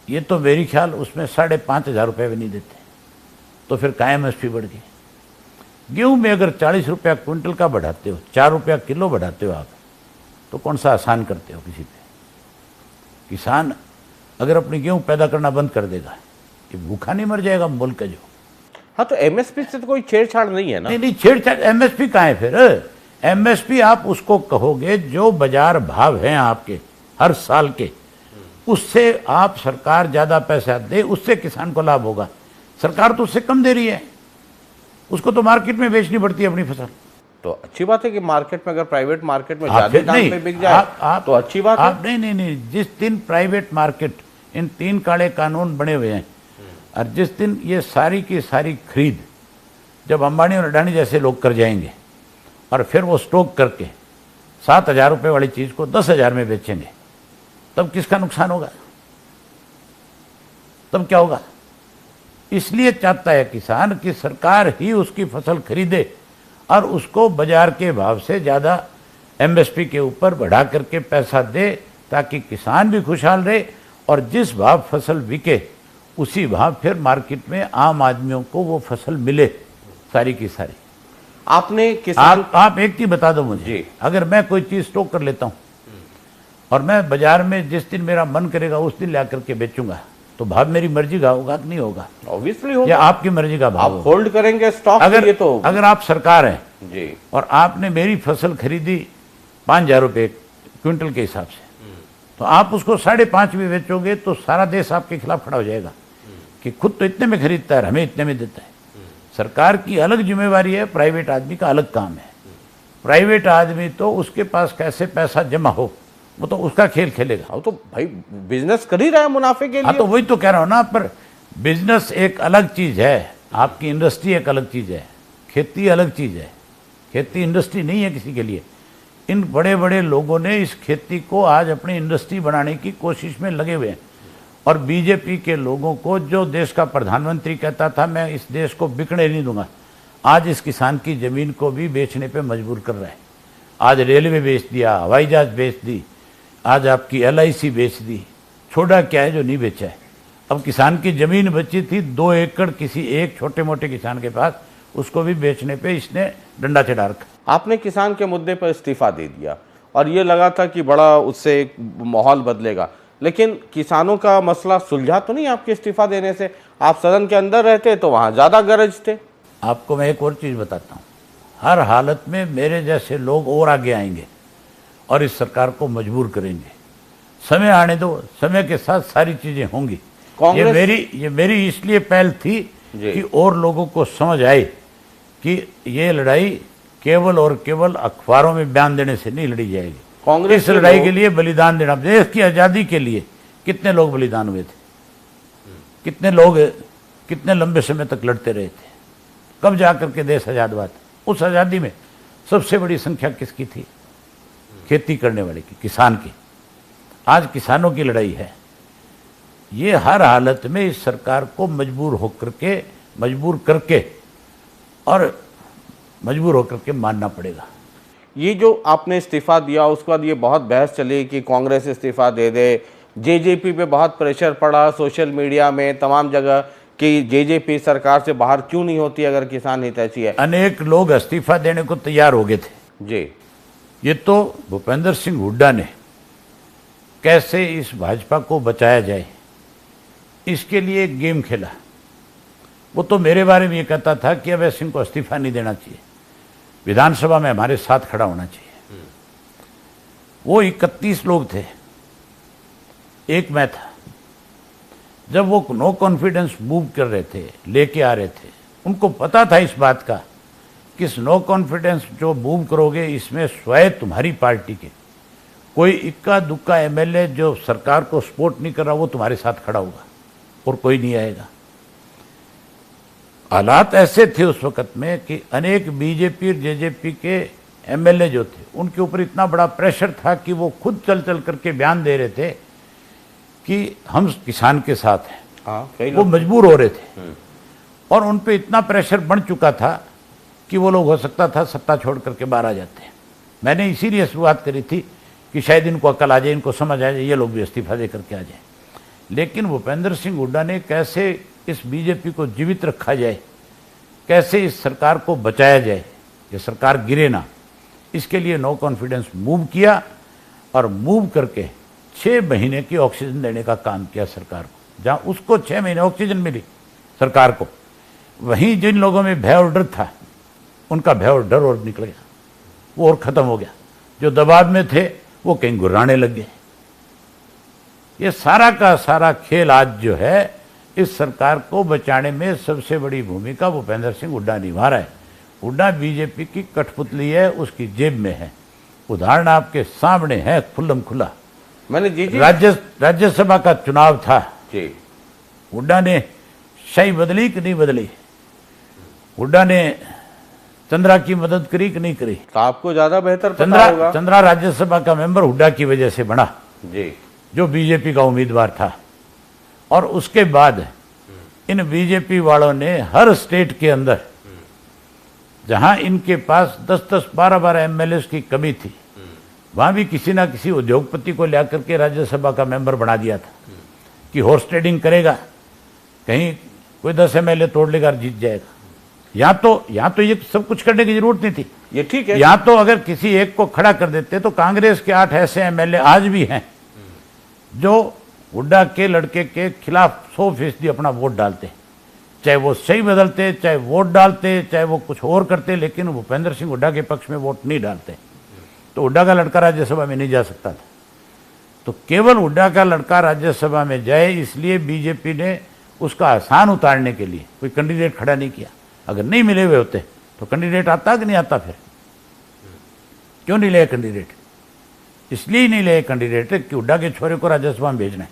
ये तो मेरी ख्याल उसमें 5,500 रुपये भी नहीं देते, तो फिर कहाँ एमएसपी बढ़ गई? गेहूँ में अगर 40 रुपया क्विंटल का बढ़ाते हो, 4 रुपया किलो बढ़ाते हो आप, तो कौन सा आसान करते हो किसी पे? किसान अगर अपनी गेहूँ पैदा करना बंद कर देगा, ये भूखा नहीं मर जाएगा मुल्क जो। हाँ, तो एमएसपी से तो कोई छेड़छाड़ नहीं है ना? नहीं, छेड़छाड़। एमएसपी कहाँ है फिर? एमएसपी आप उसको कहोगे जो बाजार भाव हैं आपके हर साल के, उससे आप सरकार ज्यादा पैसा दे, उससे किसान को लाभ होगा। सरकार तो उससे कम दे रही है, उसको तो मार्केट में बेचनी पड़ती है अपनी फसल। तो अच्छी बात है कि मार्केट में, अगर प्राइवेट मार्केट में ज्यादा दाम पे बिक जाए तो अच्छी बात है। नहीं, जिस दिन प्राइवेट मार्केट, इन 3 काले कानून बने हुए हैं, और जिस दिन ये सारी की सारी खरीद जब अंबानी और अडानी जैसे लोग कर जाएंगे और फिर वो स्टॉक करके 7,000 रुपये वाली चीज़ को 10,000 में बेचेंगे, तब किसका नुकसान होगा? तब क्या होगा? इसलिए चाहता है किसान कि सरकार ही उसकी फसल खरीदे और उसको बाजार के भाव से ज़्यादा एमएसपी के ऊपर बढ़ा करके पैसा दे, ताकि किसान भी खुशहाल रहे और जिस भाव फसल बिके उसी भाव फिर मार्केट में आम आदमियों को वो फसल मिले सारी की सारी। आपने किसान आप एक चीज बता दो मुझे, अगर मैं कोई चीज स्टॉक कर लेता हूं और मैं बाजार में जिस दिन मेरा मन करेगा उस दिन ला करके बेचूंगा, तो भाव मेरी मर्जी का होगा कि नहीं होगा? ऑब्वियसली या होगा। आपकी मर्जी का भाव आप होल्ड करेंगे स्टॉक अगर ये तो अगर आप सरकार हैं जी और आपने मेरी फसल खरीदी 5,000 रुपये क्विंटल के हिसाब से, तो आप उसको 5.5 में बेचोगे तो सारा देश आपके खिलाफ खड़ा हो जाएगा कि खुद तो इतने में खरीदता है, हमें इतने में देता है। सरकार की अलग जिम्मेवारी है, प्राइवेट आदमी का अलग काम है। प्राइवेट आदमी तो उसके पास कैसे पैसा जमा हो वो तो उसका खेल खेलेगा। हाँ तो भाई बिजनेस कर ही रहा है मुनाफे के हाँ लिए। तो वही तो कह रहा हूँ ना, पर बिजनेस एक अलग चीज है, आपकी इंडस्ट्री एक अलग चीज है, खेती अलग चीज है। खेती इंडस्ट्री नहीं है किसी के लिए। इन बड़े बड़े लोगों ने इस खेती को आज अपनी इंडस्ट्री बनाने की कोशिश में लगे हुए हैं। और बीजेपी के लोगों को, जो देश का प्रधानमंत्री कहता था मैं इस देश को बिकने नहीं दूंगा, आज इस किसान की जमीन को भी बेचने पे मजबूर कर रहा है। आज रेलवे बेच दिया, हवाई जहाज बेच दी, आज आपकी LIC बेच दी, छोड़ा क्या है जो नहीं बेचा है। अब किसान की जमीन बची थी 2 एकड़ किसी एक छोटे मोटे किसान के पास, उसको भी बेचने पे इसने डंडा चढ़ा रखा। आपने किसान के मुद्दे पर इस्तीफा दे दिया और ये लगा था कि बड़ा उससे एक माहौल बदलेगा, लेकिन किसानों का मसला सुलझा तो नहीं आपके इस्तीफा देने से। आप सदन के अंदर रहते तो वहां ज्यादा गरजते। आपको मैं एक और चीज बताता हूँ, हर हालत में मेरे जैसे लोग और आगे आएंगे और इस सरकार को मजबूर करेंगे। समय आने दो, समय के साथ सारी चीजें होंगी। ये मेरी इसलिए पहल थी कि और लोगों को समझ आए कि ये लड़ाई केवल और केवल अखबारों में बयान देने से नहीं लड़ी जाएगी। कांग्रेस इस लड़ाई के लिए बलिदान देना, देश की आजादी के लिए कितने लोग बलिदान हुए थे, कितने लोग कितने लंबे समय तक लड़ते रहे थे, कब जाकर के देश आजाद हुआ था। उस आजादी में सबसे बड़ी संख्या किसकी थी? खेती करने वाले की, किसान की। आज किसानों की लड़ाई है। ये हर हालत में इस सरकार को मजबूर होकर के मानना पड़ेगा। ये जो आपने इस्तीफा दिया उसके बाद ये बहुत बहस चली कि कांग्रेस इस्तीफा दे दे, जेजेपी पे बहुत प्रेशर पड़ा सोशल मीडिया में तमाम जगह कि जेजेपी सरकार से बाहर क्यों नहीं होती अगर किसान हितैषी है। अनेक लोग इस्तीफा देने को तैयार हो गए थे जी। ये तो भूपेंद्र सिंह हुड्डा ने कैसे इस भाजपा को बचाया जाए इसके लिए एक गेम खेला। वो तो मेरे बारे में ये कहता था कि अभय सिंह को इस्तीफा नहीं देना चाहिए, विधानसभा में हमारे साथ खड़ा होना चाहिए। वो 31 लोग थे, एक मैं था। जब वो नो कॉन्फिडेंस मूव कर रहे थे, लेके आ रहे थे, उनको पता था इस बात का कि इस नो कॉन्फिडेंस जो मूव करोगे इसमें स्वयं तुम्हारी पार्टी के कोई इक्का दुक्का MLA जो सरकार को सपोर्ट नहीं कर रहा वो तुम्हारे साथ खड़ा होगा और कोई नहीं आएगा। हालात ऐसे थे उस वक्त में कि अनेक बीजेपी और जेजेपी के MLA जो थे उनके ऊपर इतना बड़ा प्रेशर था कि वो खुद चल चल करके बयान दे रहे थे कि हम किसान के साथ हैं। हाँ, वो मजबूर हो रहे थे और उन पे इतना प्रेशर बढ़ चुका था कि वो लोग हो सकता था सत्ता छोड़ करके बाहर आ जाते हैं। मैंने इसीलिए शुरुआत करी थी कि शायद इनको अकल आ जाए, इनको समझ आ जाए, ये लोग भी इस्तीफा दे करके आ जाए। लेकिन भूपेंद्र सिंह हुड्डा ने कैसे इस बीजेपी को जीवित रखा जाए, कैसे इस सरकार को बचाया जाए, ये सरकार गिरे ना, इसके लिए नो कॉन्फिडेंस मूव किया और मूव करके 6 महीने की ऑक्सीजन देने का काम किया सरकार को। जहाँ उसको 6 महीने ऑक्सीजन मिली सरकार को, वहीं जिन लोगों में भय और डर था उनका भय और डर और निकल गया, वो और खत्म हो गया। जो दबाव में थे वो कहीं गुर्राने लग गए। ये सारा का सारा खेल आज जो है इस सरकार को बचाने में सबसे बड़ी भूमिका भूपेंद्र सिंह हुड्डा निभा रहा है। हुड्डा बीजेपी की कठपुतली है, उसकी जेब में है। उदाहरण आपके सामने है खुल्लम खुला। मैंने राज्यसभा का चुनाव था, हुड्डा ने शाही बदली कि नहीं बदली, हुड्डा ने चंद्रा की मदद करी कि नहीं करी? तो आपको ज्यादा बेहतर पता होगा। चंद्रा राज्यसभा का मेंबर हुड्डा की वजह से बना जी, जो बीजेपी का उम्मीदवार था। और उसके बाद इन बीजेपी वालों ने हर स्टेट के अंदर जहां इनके पास 10-10, 12-12 MLAs की कमी थी, वहां भी किसी ना किसी उद्योगपति को लेकर के राज्यसभा का मेंबर बना दिया था कि हॉर्स ट्रेडिंग करेगा, कहीं कोई 10 MLA तोड़ लेगा और जीत जाएगा। यहाँ तो ये सब कुछ करने की जरूरत नहीं थी। ये ठीक है। यहाँ तो अगर किसी एक को खड़ा कर देते तो कांग्रेस के 8 ऐसे MLA आज भी हैं जो हुड्डा के लड़के के खिलाफ 100% अपना वोट डालते, चाहे वो सही बदलते, चाहे वोट डालते, चाहे वो कुछ और करते, लेकिन भूपेंद्र सिंह हुड्डा के पक्ष में वोट नहीं डालते। तो हुड्डा का लड़का राज्यसभा में नहीं जा सकता था। तो केवल हुड्डा का लड़का राज्यसभा में जाए, इसलिए बीजेपी ने उसका आसान उतारने के लिए कोई कैंडिडेट खड़ा नहीं किया। अगर नहीं मिले हुए होते तो कैंडिडेट आता कि नहीं आता? फिर क्यों नहीं ले कैंडिडेट? इसलिए नहीं ले कैंडिडेट कि हुड्डा के छोरे को राज्यसभा में भेजना है।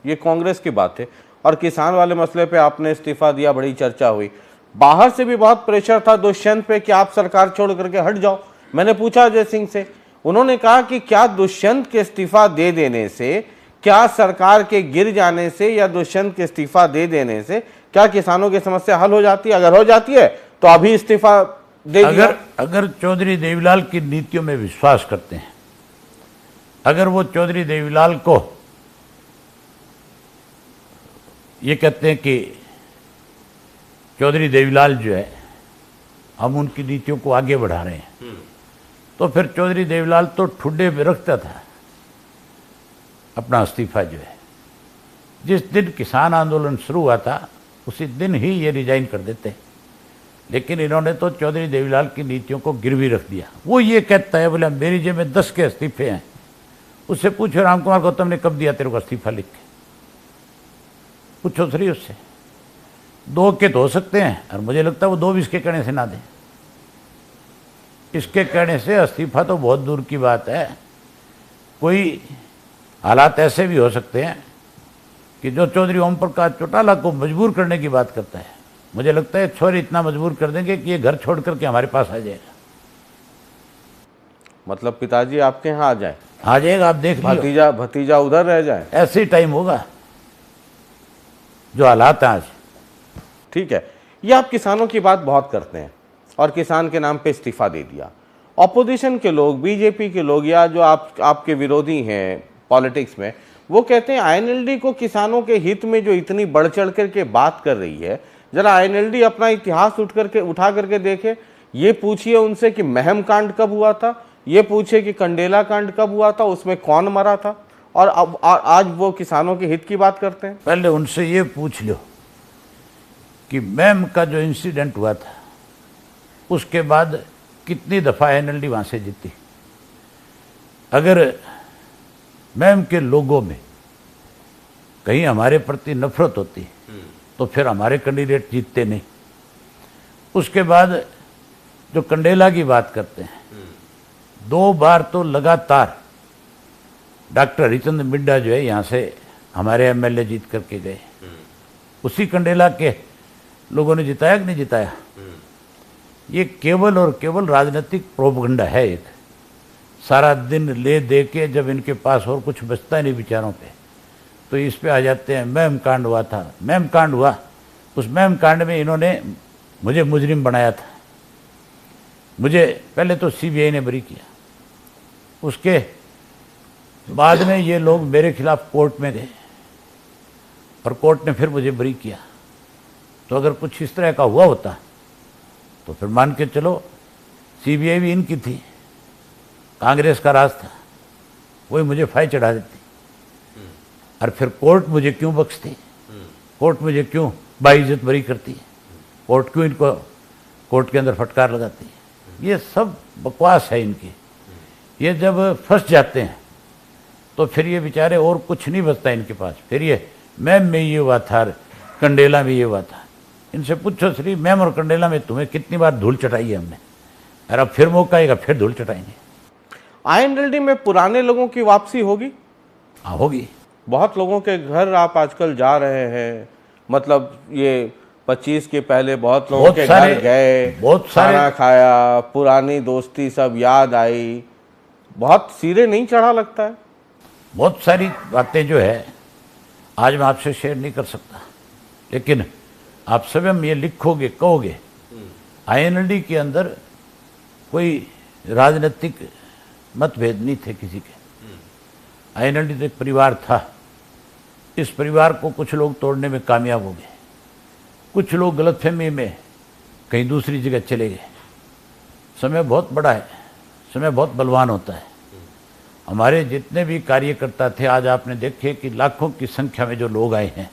ये कांग्रेस की बात है। और किसान वाले मसले पे आपने इस्तीफा दिया, बड़ी चर्चा हुई। बाहर से भी बहुत प्रेशर था दुष्यंत पे कि आप सरकार छोड़ करके हट जाओ। मैंने पूछा अजय सिंह से, उन्होंने कहा कि क्या दुष्यंत के इस्तीफा दे देने से, क्या सरकार के गिर जाने से या दुष्यंत के इस्तीफा दे देने से क्या किसानों की समस्या हल हो जाती है? अगर हो जाती है तो अभी इस्तीफा दे दिया। अगर चौधरी देवीलाल की नीतियों में विश्वास करते हैं, अगर वो चौधरी देवीलाल को ये कहते हैं कि चौधरी देवीलाल जो है, हम उनकी नीतियों को आगे बढ़ा रहे हैं, तो फिर चौधरी देवीलाल तो ठुड्डे पे रखता था अपना इस्तीफा जो है। जिस दिन किसान आंदोलन शुरू हुआ था उसी दिन ही ये रिजाइन कर देते, लेकिन इन्होंने तो चौधरी देवीलाल की नीतियों को गिरवी रख दिया। वो ये कहता है, बोले मेरी जेब में 10 के इस्तीफे हैं। उससे पूछो राम कुमार गौतम ने कब दिया तेरे को इस्तीफा लिख के? पूछो सही उससे। 2 के तो हो सकते हैं, और मुझे लगता है वो 2 भी इसके कहने से ना दें। इसके कहने से इस्तीफा तो बहुत दूर की बात है। कोई हालात ऐसे भी हो सकते हैं कि जो चौधरी ओम प्रकाश चौटाला को मजबूर करने की बात करता है, मुझे लगता है छोरे इतना मजबूर कर देंगे कि ये घर छोड़ करके हमारे पास आ जाएगा। मतलब पिताजी आपके यहाँ आ जाएगा, आप देख लीजिए। भतीजा उधर रह जाए, ऐसे ही टाइम होगा जो हालात हैं आज। ठीक है, ये आप किसानों की बात बहुत करते हैं और किसान के नाम पे इस्तीफा दे दिया। ऑपोजिशन के लोग, बीजेपी के लोग, या जो आपके विरोधी हैं पॉलिटिक्स में, वो कहते हैं आईएनएलडी को किसानों के हित में जो इतनी बढ़ चढ़ करके बात कर रही है, जरा आईएनएलडी अपना इतिहास उठा करके देखे। ये पूछिए उनसे कि महम कांड कब हुआ था, ये पूछे कि कंडेला कांड कब हुआ था, उसमें कौन मरा था, और अब आज वो किसानों के हित की बात करते हैं। पहले उनसे ये पूछ लो कि मैम का जो इंसिडेंट हुआ था उसके बाद कितनी दफ़ा आईएनएलडी वहाँ से जीती। अगर मैम के लोगों में कहीं हमारे प्रति नफरत होती तो फिर हमारे कैंडिडेट जीतते नहीं। उसके बाद जो कंडेला की बात करते हैं, 2 बार तो लगातार डॉक्टर हरिचंद मिड्डा जो है यहाँ से हमारे एमएलए जीत करके गए। उसी कंडेला के लोगों ने जिताया कि नहीं जिताया? ये केवल और केवल राजनीतिक प्रोपगंडा है। एक सारा दिन ले दे के जब इनके पास और कुछ बचता नहीं बेचारों पे, तो इस पे आ जाते हैं मैम कांड हुआ था। मैम कांड हुआ, उस मैम कांड में इन्होंने मुझे मुजरिम बनाया था। मुझे पहले तो सीबीआई ने बरी किया, उसके बाद में ये लोग मेरे खिलाफ कोर्ट में गए और कोर्ट ने फिर मुझे बरी किया। तो अगर कुछ इस तरह का हुआ होता तो फिर मान के चलो सीबीआई भी इनकी थी, कांग्रेस का राज था, वही मुझे फाई चढ़ा देती। और फिर कोर्ट मुझे क्यों बख्शती? कोर्ट मुझे क्यों बाइज्जत बरी करती है? कोर्ट क्यों इनको कोर्ट के अंदर फटकार लगाती है? ये सब बकवास है इनकी। ये जब फंस जाते हैं तो फिर ये बेचारे और कुछ नहीं बचता इनके पास। फिर ये मैम में ये हुआ था, कंडेला में ये हुआ था। इनसे पूछो श्री मैम और कंडेला में तुम्हें कितनी बार धूल चटाई है हमने, और अब फिर मौका आएगा फिर धूल चटाएंगे। आईएनएलडी में पुराने लोगों की वापसी होगी? हाँ होगी। बहुत लोगों के घर आप आजकल जा रहे हैं, मतलब ये 25 के पहले बहुत लोगों के घर गए, बहुत खाना खाया, पुरानी दोस्ती सब याद आई, बहुत सिरे नहीं चढ़ा लगता है? बहुत सारी बातें जो है आज मैं आपसे शेयर नहीं कर सकता, लेकिन आप स्वयं ये लिखोगे, कहोगे आईएनएलडी के अंदर कोई राजनीतिक मतभेद नहीं थे किसी के। आईएनएलडी तो एक परिवार था। इस परिवार को कुछ लोग तोड़ने में कामयाब हो गए, कुछ लोग गलतफहमी में कहीं दूसरी जगह चले गए। समय बहुत बड़ा है, समय बहुत बलवान होता है। हमारे जितने भी कार्यकर्ता थे, आज आपने देखे कि लाखों की संख्या में जो लोग आए हैं,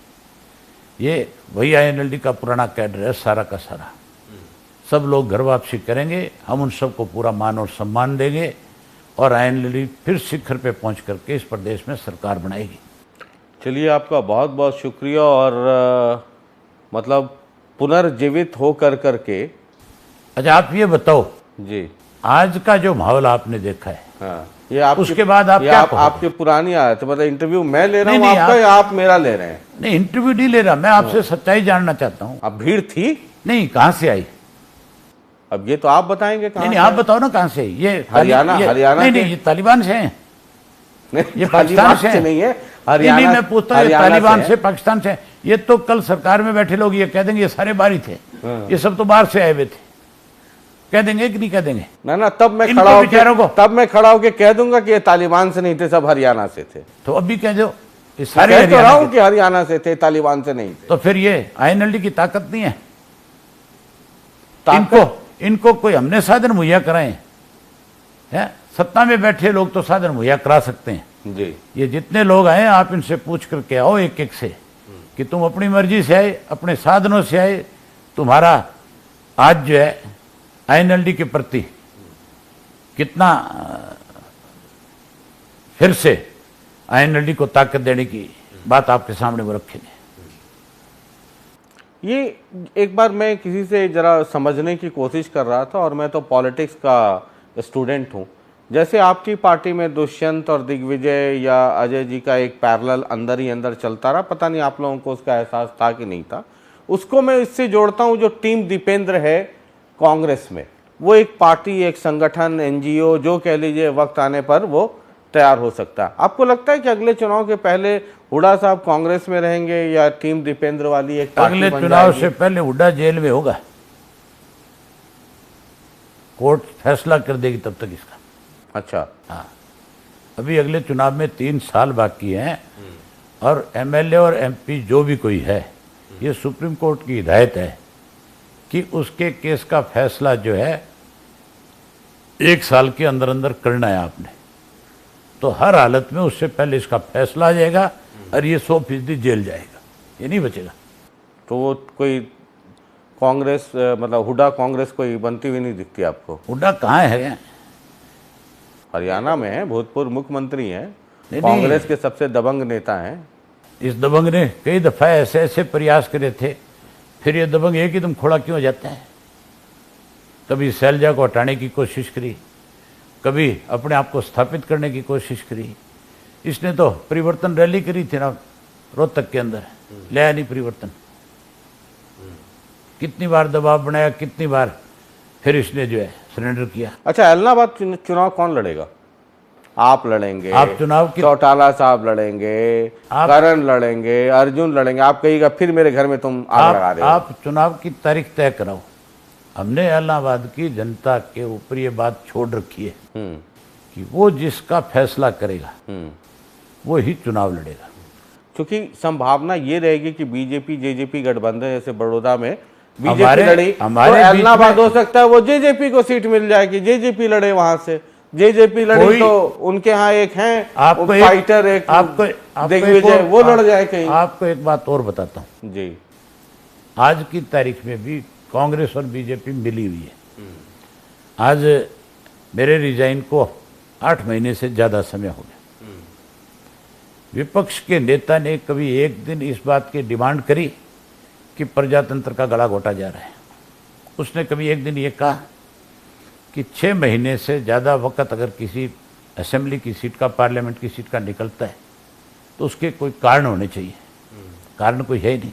ये वही INLD का पुराना कैडर है, सारा का सारा। सब लोग घर वापसी करेंगे, हम उन सबको पूरा मान और सम्मान देंगे और INLD फिर शिखर पे पहुंच करके इस प्रदेश में सरकार बनाएगी। चलिए, आपका बहुत बहुत शुक्रिया। और मतलब पुनर्जीवित हो करके। अच्छा, आप ये बताओ जी, आज का जो माहौल आपने देखा है, हाँ, ये आप उसके बाद आप क्या कहोगे? आपके पुरानी आदत, मतलब इंटरव्यू मैं ले रहा हूँ नहीं, आपका, या आप मेरा ले रहे हैं? नहीं, इंटरव्यू नहीं ले रहा मैं, आपसे सच्चाई जानना चाहता हूँ। अब भीड़ थी? नहीं, कहाँ से आई? अब ये तो आप बताएंगे कहाँ नहीं, से आप आई? बताओ ना कहाँ से? ये हरियाणा नहीं, ये तालिबान से हैं। ये पाकिस्तान से नहीं है, नहीं, मैं पूछता हूँ, ये तालिबान से, पाकिस्तान से? ये तो कल सरकार में बैठे लोग ये कह देंगे ये सारे बाहर ही थे, ये सब तो बाहर से आए हुए थे, कह देंगे कि नहीं कह देंगे? ना, तब मैं खड़ा होकर कह दूंगा कि ये तालिबान से नहीं थे, सब हरियाणा से थे। तो अब भी कह दो ये सारे कह तो रहा हूं कि हरियाणा से थे, तालिबान से नहीं थे। तो फिर ये INLD की ताकत नहीं है? इनको कोई हमने साधन मुहैया कराए हैं? सत्ता में बैठे लोग तो साधन मुहैया करा सकते हैं जी। ये जितने लोग आए, आप इनसे पूछ करके आओ एक एक से कि तुम अपनी मर्जी से आए, अपने साधनों से आए, तुम्हारा आज जो है INLD के प्रति कितना फिर से INLD को ताकत देने की बात आपके सामने वो रखेंगे। ये एक बार मैं किसी से जरा समझने की कोशिश कर रहा था, और मैं तो पॉलिटिक्स का स्टूडेंट हूँ। जैसे आपकी पार्टी में दुष्यंत और दिग्विजय या अजय जी का एक पैरेलल अंदर ही अंदर चलता रहा, पता नहीं आप लोगों को उसका एहसास था कि नहीं था। उसको मैं इससे जोड़ता हूँ, जो टीम दीपेंद्र है कांग्रेस में, वो एक पार्टी, एक संगठन, NGO जो कह लीजिए, वक्त आने पर वो तैयार हो सकता है। आपको लगता है कि अगले चुनाव के पहले हुड्डा साहब कांग्रेस में रहेंगे, या टीम दीपेंद्र वाली एक पार्टी अगले चुनाव से पहले हुड्डा जेल में होगा, कोर्ट फैसला कर देगी तब तक इसका। अच्छा, हाँ, अभी अगले चुनाव में 3 साल बाकी हैं, और MLA और MP जो भी कोई है, ये सुप्रीम कोर्ट की हिदायत है कि उसके केस का फैसला जो है 1 साल के अंदर अंदर करना है आपने। तो हर हालत में उससे पहले इसका फैसला आ जाएगा और ये 100% जेल जाएगा, ये नहीं बचेगा। तो वो कोई कांग्रेस, मतलब हुड्डा कांग्रेस कोई बनती हुई नहीं दिखती आपको? हुड्डा कहाँ है? हरियाणा में है, भूतपूर्व मुख्यमंत्री हैं, कांग्रेस के सबसे दबंग नेता हैं। इस दबंग ने कई दफा ऐसे ऐसे प्रयास करे थे, फिर ये दबंग एक ही दम खोड़ा क्यों हो जाता है? कभी शैलजा को हटाने की कोशिश करी, कभी अपने आप को स्थापित करने की कोशिश करी। इसने तो परिवर्तन रैली करी थी ना रोहतक के अंदर, ले आया नहीं परिवर्तन। कितनी बार दबाव बनाया, कितनी बार फिर इसने जो है सरेंडर किया। अच्छा, इलाहाबाद चुनाव कौन लड़ेगा? आप लड़ेंगे? आप चुनाव की चौटाला साहब लड़ेंगे, करण लड़ेंगे, अर्जुन लड़ेंगे, आप कहिएगा फिर मेरे घर में तुम आग लगा रहे हो। आप चुनाव की तारीख तय कराओ। हमने इलाहाबाद की जनता के ऊपर ये बात छोड़ रखी है कि वो जिसका फैसला करेगा वो ही चुनाव लड़ेगा। क्योंकि संभावना ये रहेगी कि बीजेपी JJP गठबंधन जैसे बड़ौदा में बीजेपी लड़ी, तो इलाहाबाद हो सकता है वो JJP को सीट मिल जाएगी, JJP लड़े, वहां से JJP लड़ी तो उनके यहाँ एक हैं फाइटर, एक दिग्विजय, वो लड़ जाए कहीं। आपको एक बात और बताता हूँ जी, आज की तारीख में भी कांग्रेस और बीजेपी मिली हुई है। आज मेरे रिजाइन को 8 महीने से ज्यादा समय हो गया। विपक्ष के नेता ने कभी एक दिन इस बात की डिमांड करी कि प्रजातंत्र का गला घोटा जा रहा है? उसने कभी एक दिन ये कहा कि 6 महीने से ज़्यादा वक्त अगर किसी असेंबली की सीट का, पार्लियामेंट की सीट का निकलता है तो उसके कोई कारण होने चाहिए? कारण कोई है ही नहीं।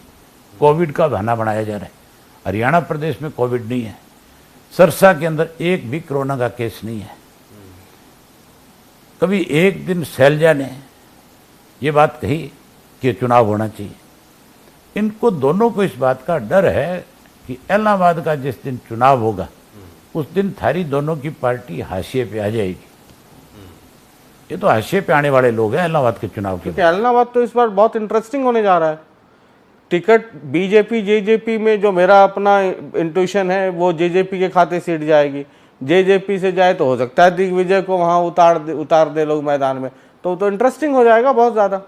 कोविड का बहाना बनाया जा रहा है। हरियाणा प्रदेश में कोविड नहीं है, सरसा के अंदर एक भी कोरोना का केस नहीं है। कभी एक दिन शैलजा ने ये बात कही कि चुनाव होना चाहिए? इनको दोनों को इस बात का डर है कि इलाहाबाद का जिस दिन चुनाव होगा उस दिन थारी दोनों की पार्टी हाशिए पे आ जाएगी। ये तो हाशिए पे आने वाले लोग हैं इलाहाबाद के चुनाव के। इलाहाबाद तो इस बार बहुत इंटरेस्टिंग होने जा रहा है। टिकट बीजेपी JJP में जो मेरा अपना इंट्यूशन है वो JJP के खाते सीट जाएगी। जेजेपी से जाए तो हो सकता है दिग्विजय को वहाँ उतार दे लोग मैदान में, तो इंटरेस्टिंग हो जाएगा बहुत ज़्यादा।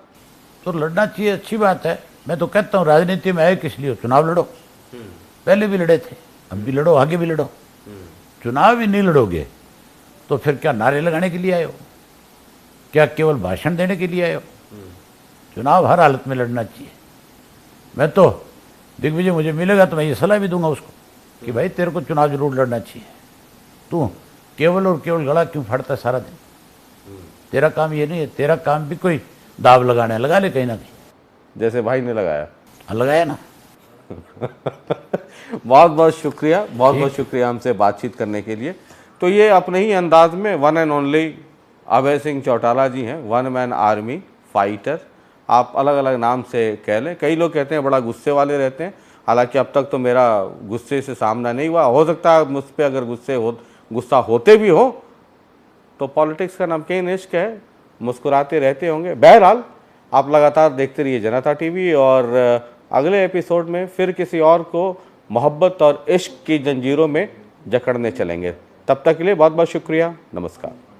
तो लड़ना चाहिए, अच्छी बात है। मैं तो कहता हूँ राजनीति में आए किस लिए, चुनाव लड़ो। पहले भी लड़े थे, अब भी लड़ो, आगे भी लड़ो। चुनाव ही नहीं लड़ोगे तो फिर क्या नारे लगाने के लिए आए हो? क्या केवल भाषण देने के लिए आए हो? चुनाव हर हालत में लड़ना चाहिए। मैं तो दिग्विजय मुझे मिलेगा तो मैं ये सलाह भी दूंगा उसको कि भाई तेरे को चुनाव जरूर लड़ना चाहिए। तू केवल और केवल गला क्यों फाड़ता सारा दिन? तेरा काम ये नहीं है, तेरा काम भी कोई दाव लगाना है, लगा ले कहीं ना कहीं, जैसे भाई ने लगाया। लगाया ना। बहुत बहुत शुक्रिया, बहुत बहुत शुक्रिया हमसे बातचीत करने के लिए। तो ये अपने ही अंदाज में one and only Abhay Singh Chautala जी हैं, वन मैन आर्मी फाइटर। आप अलग अलग नाम से कह लें। कई लोग कहते हैं बड़ा गुस्से वाले रहते हैं, हालांकि अब तक तो मेरा गुस्से से सामना नहीं हुआ। हो सकता है मुझ पर अगर गुस्सा होते भी हो तो पॉलिटिक्स का नमकीन इश्क है, मुस्कुराते रहते होंगे। बहरहाल आप लगातार देखते रहिए जनता टीवी, और अगले एपिसोड में फिर किसी और को मोहब्बत और इश्क की जंजीरों में जकड़ने चलेंगे। तब तक के लिए बहुत बहुत शुक्रिया, नमस्कार।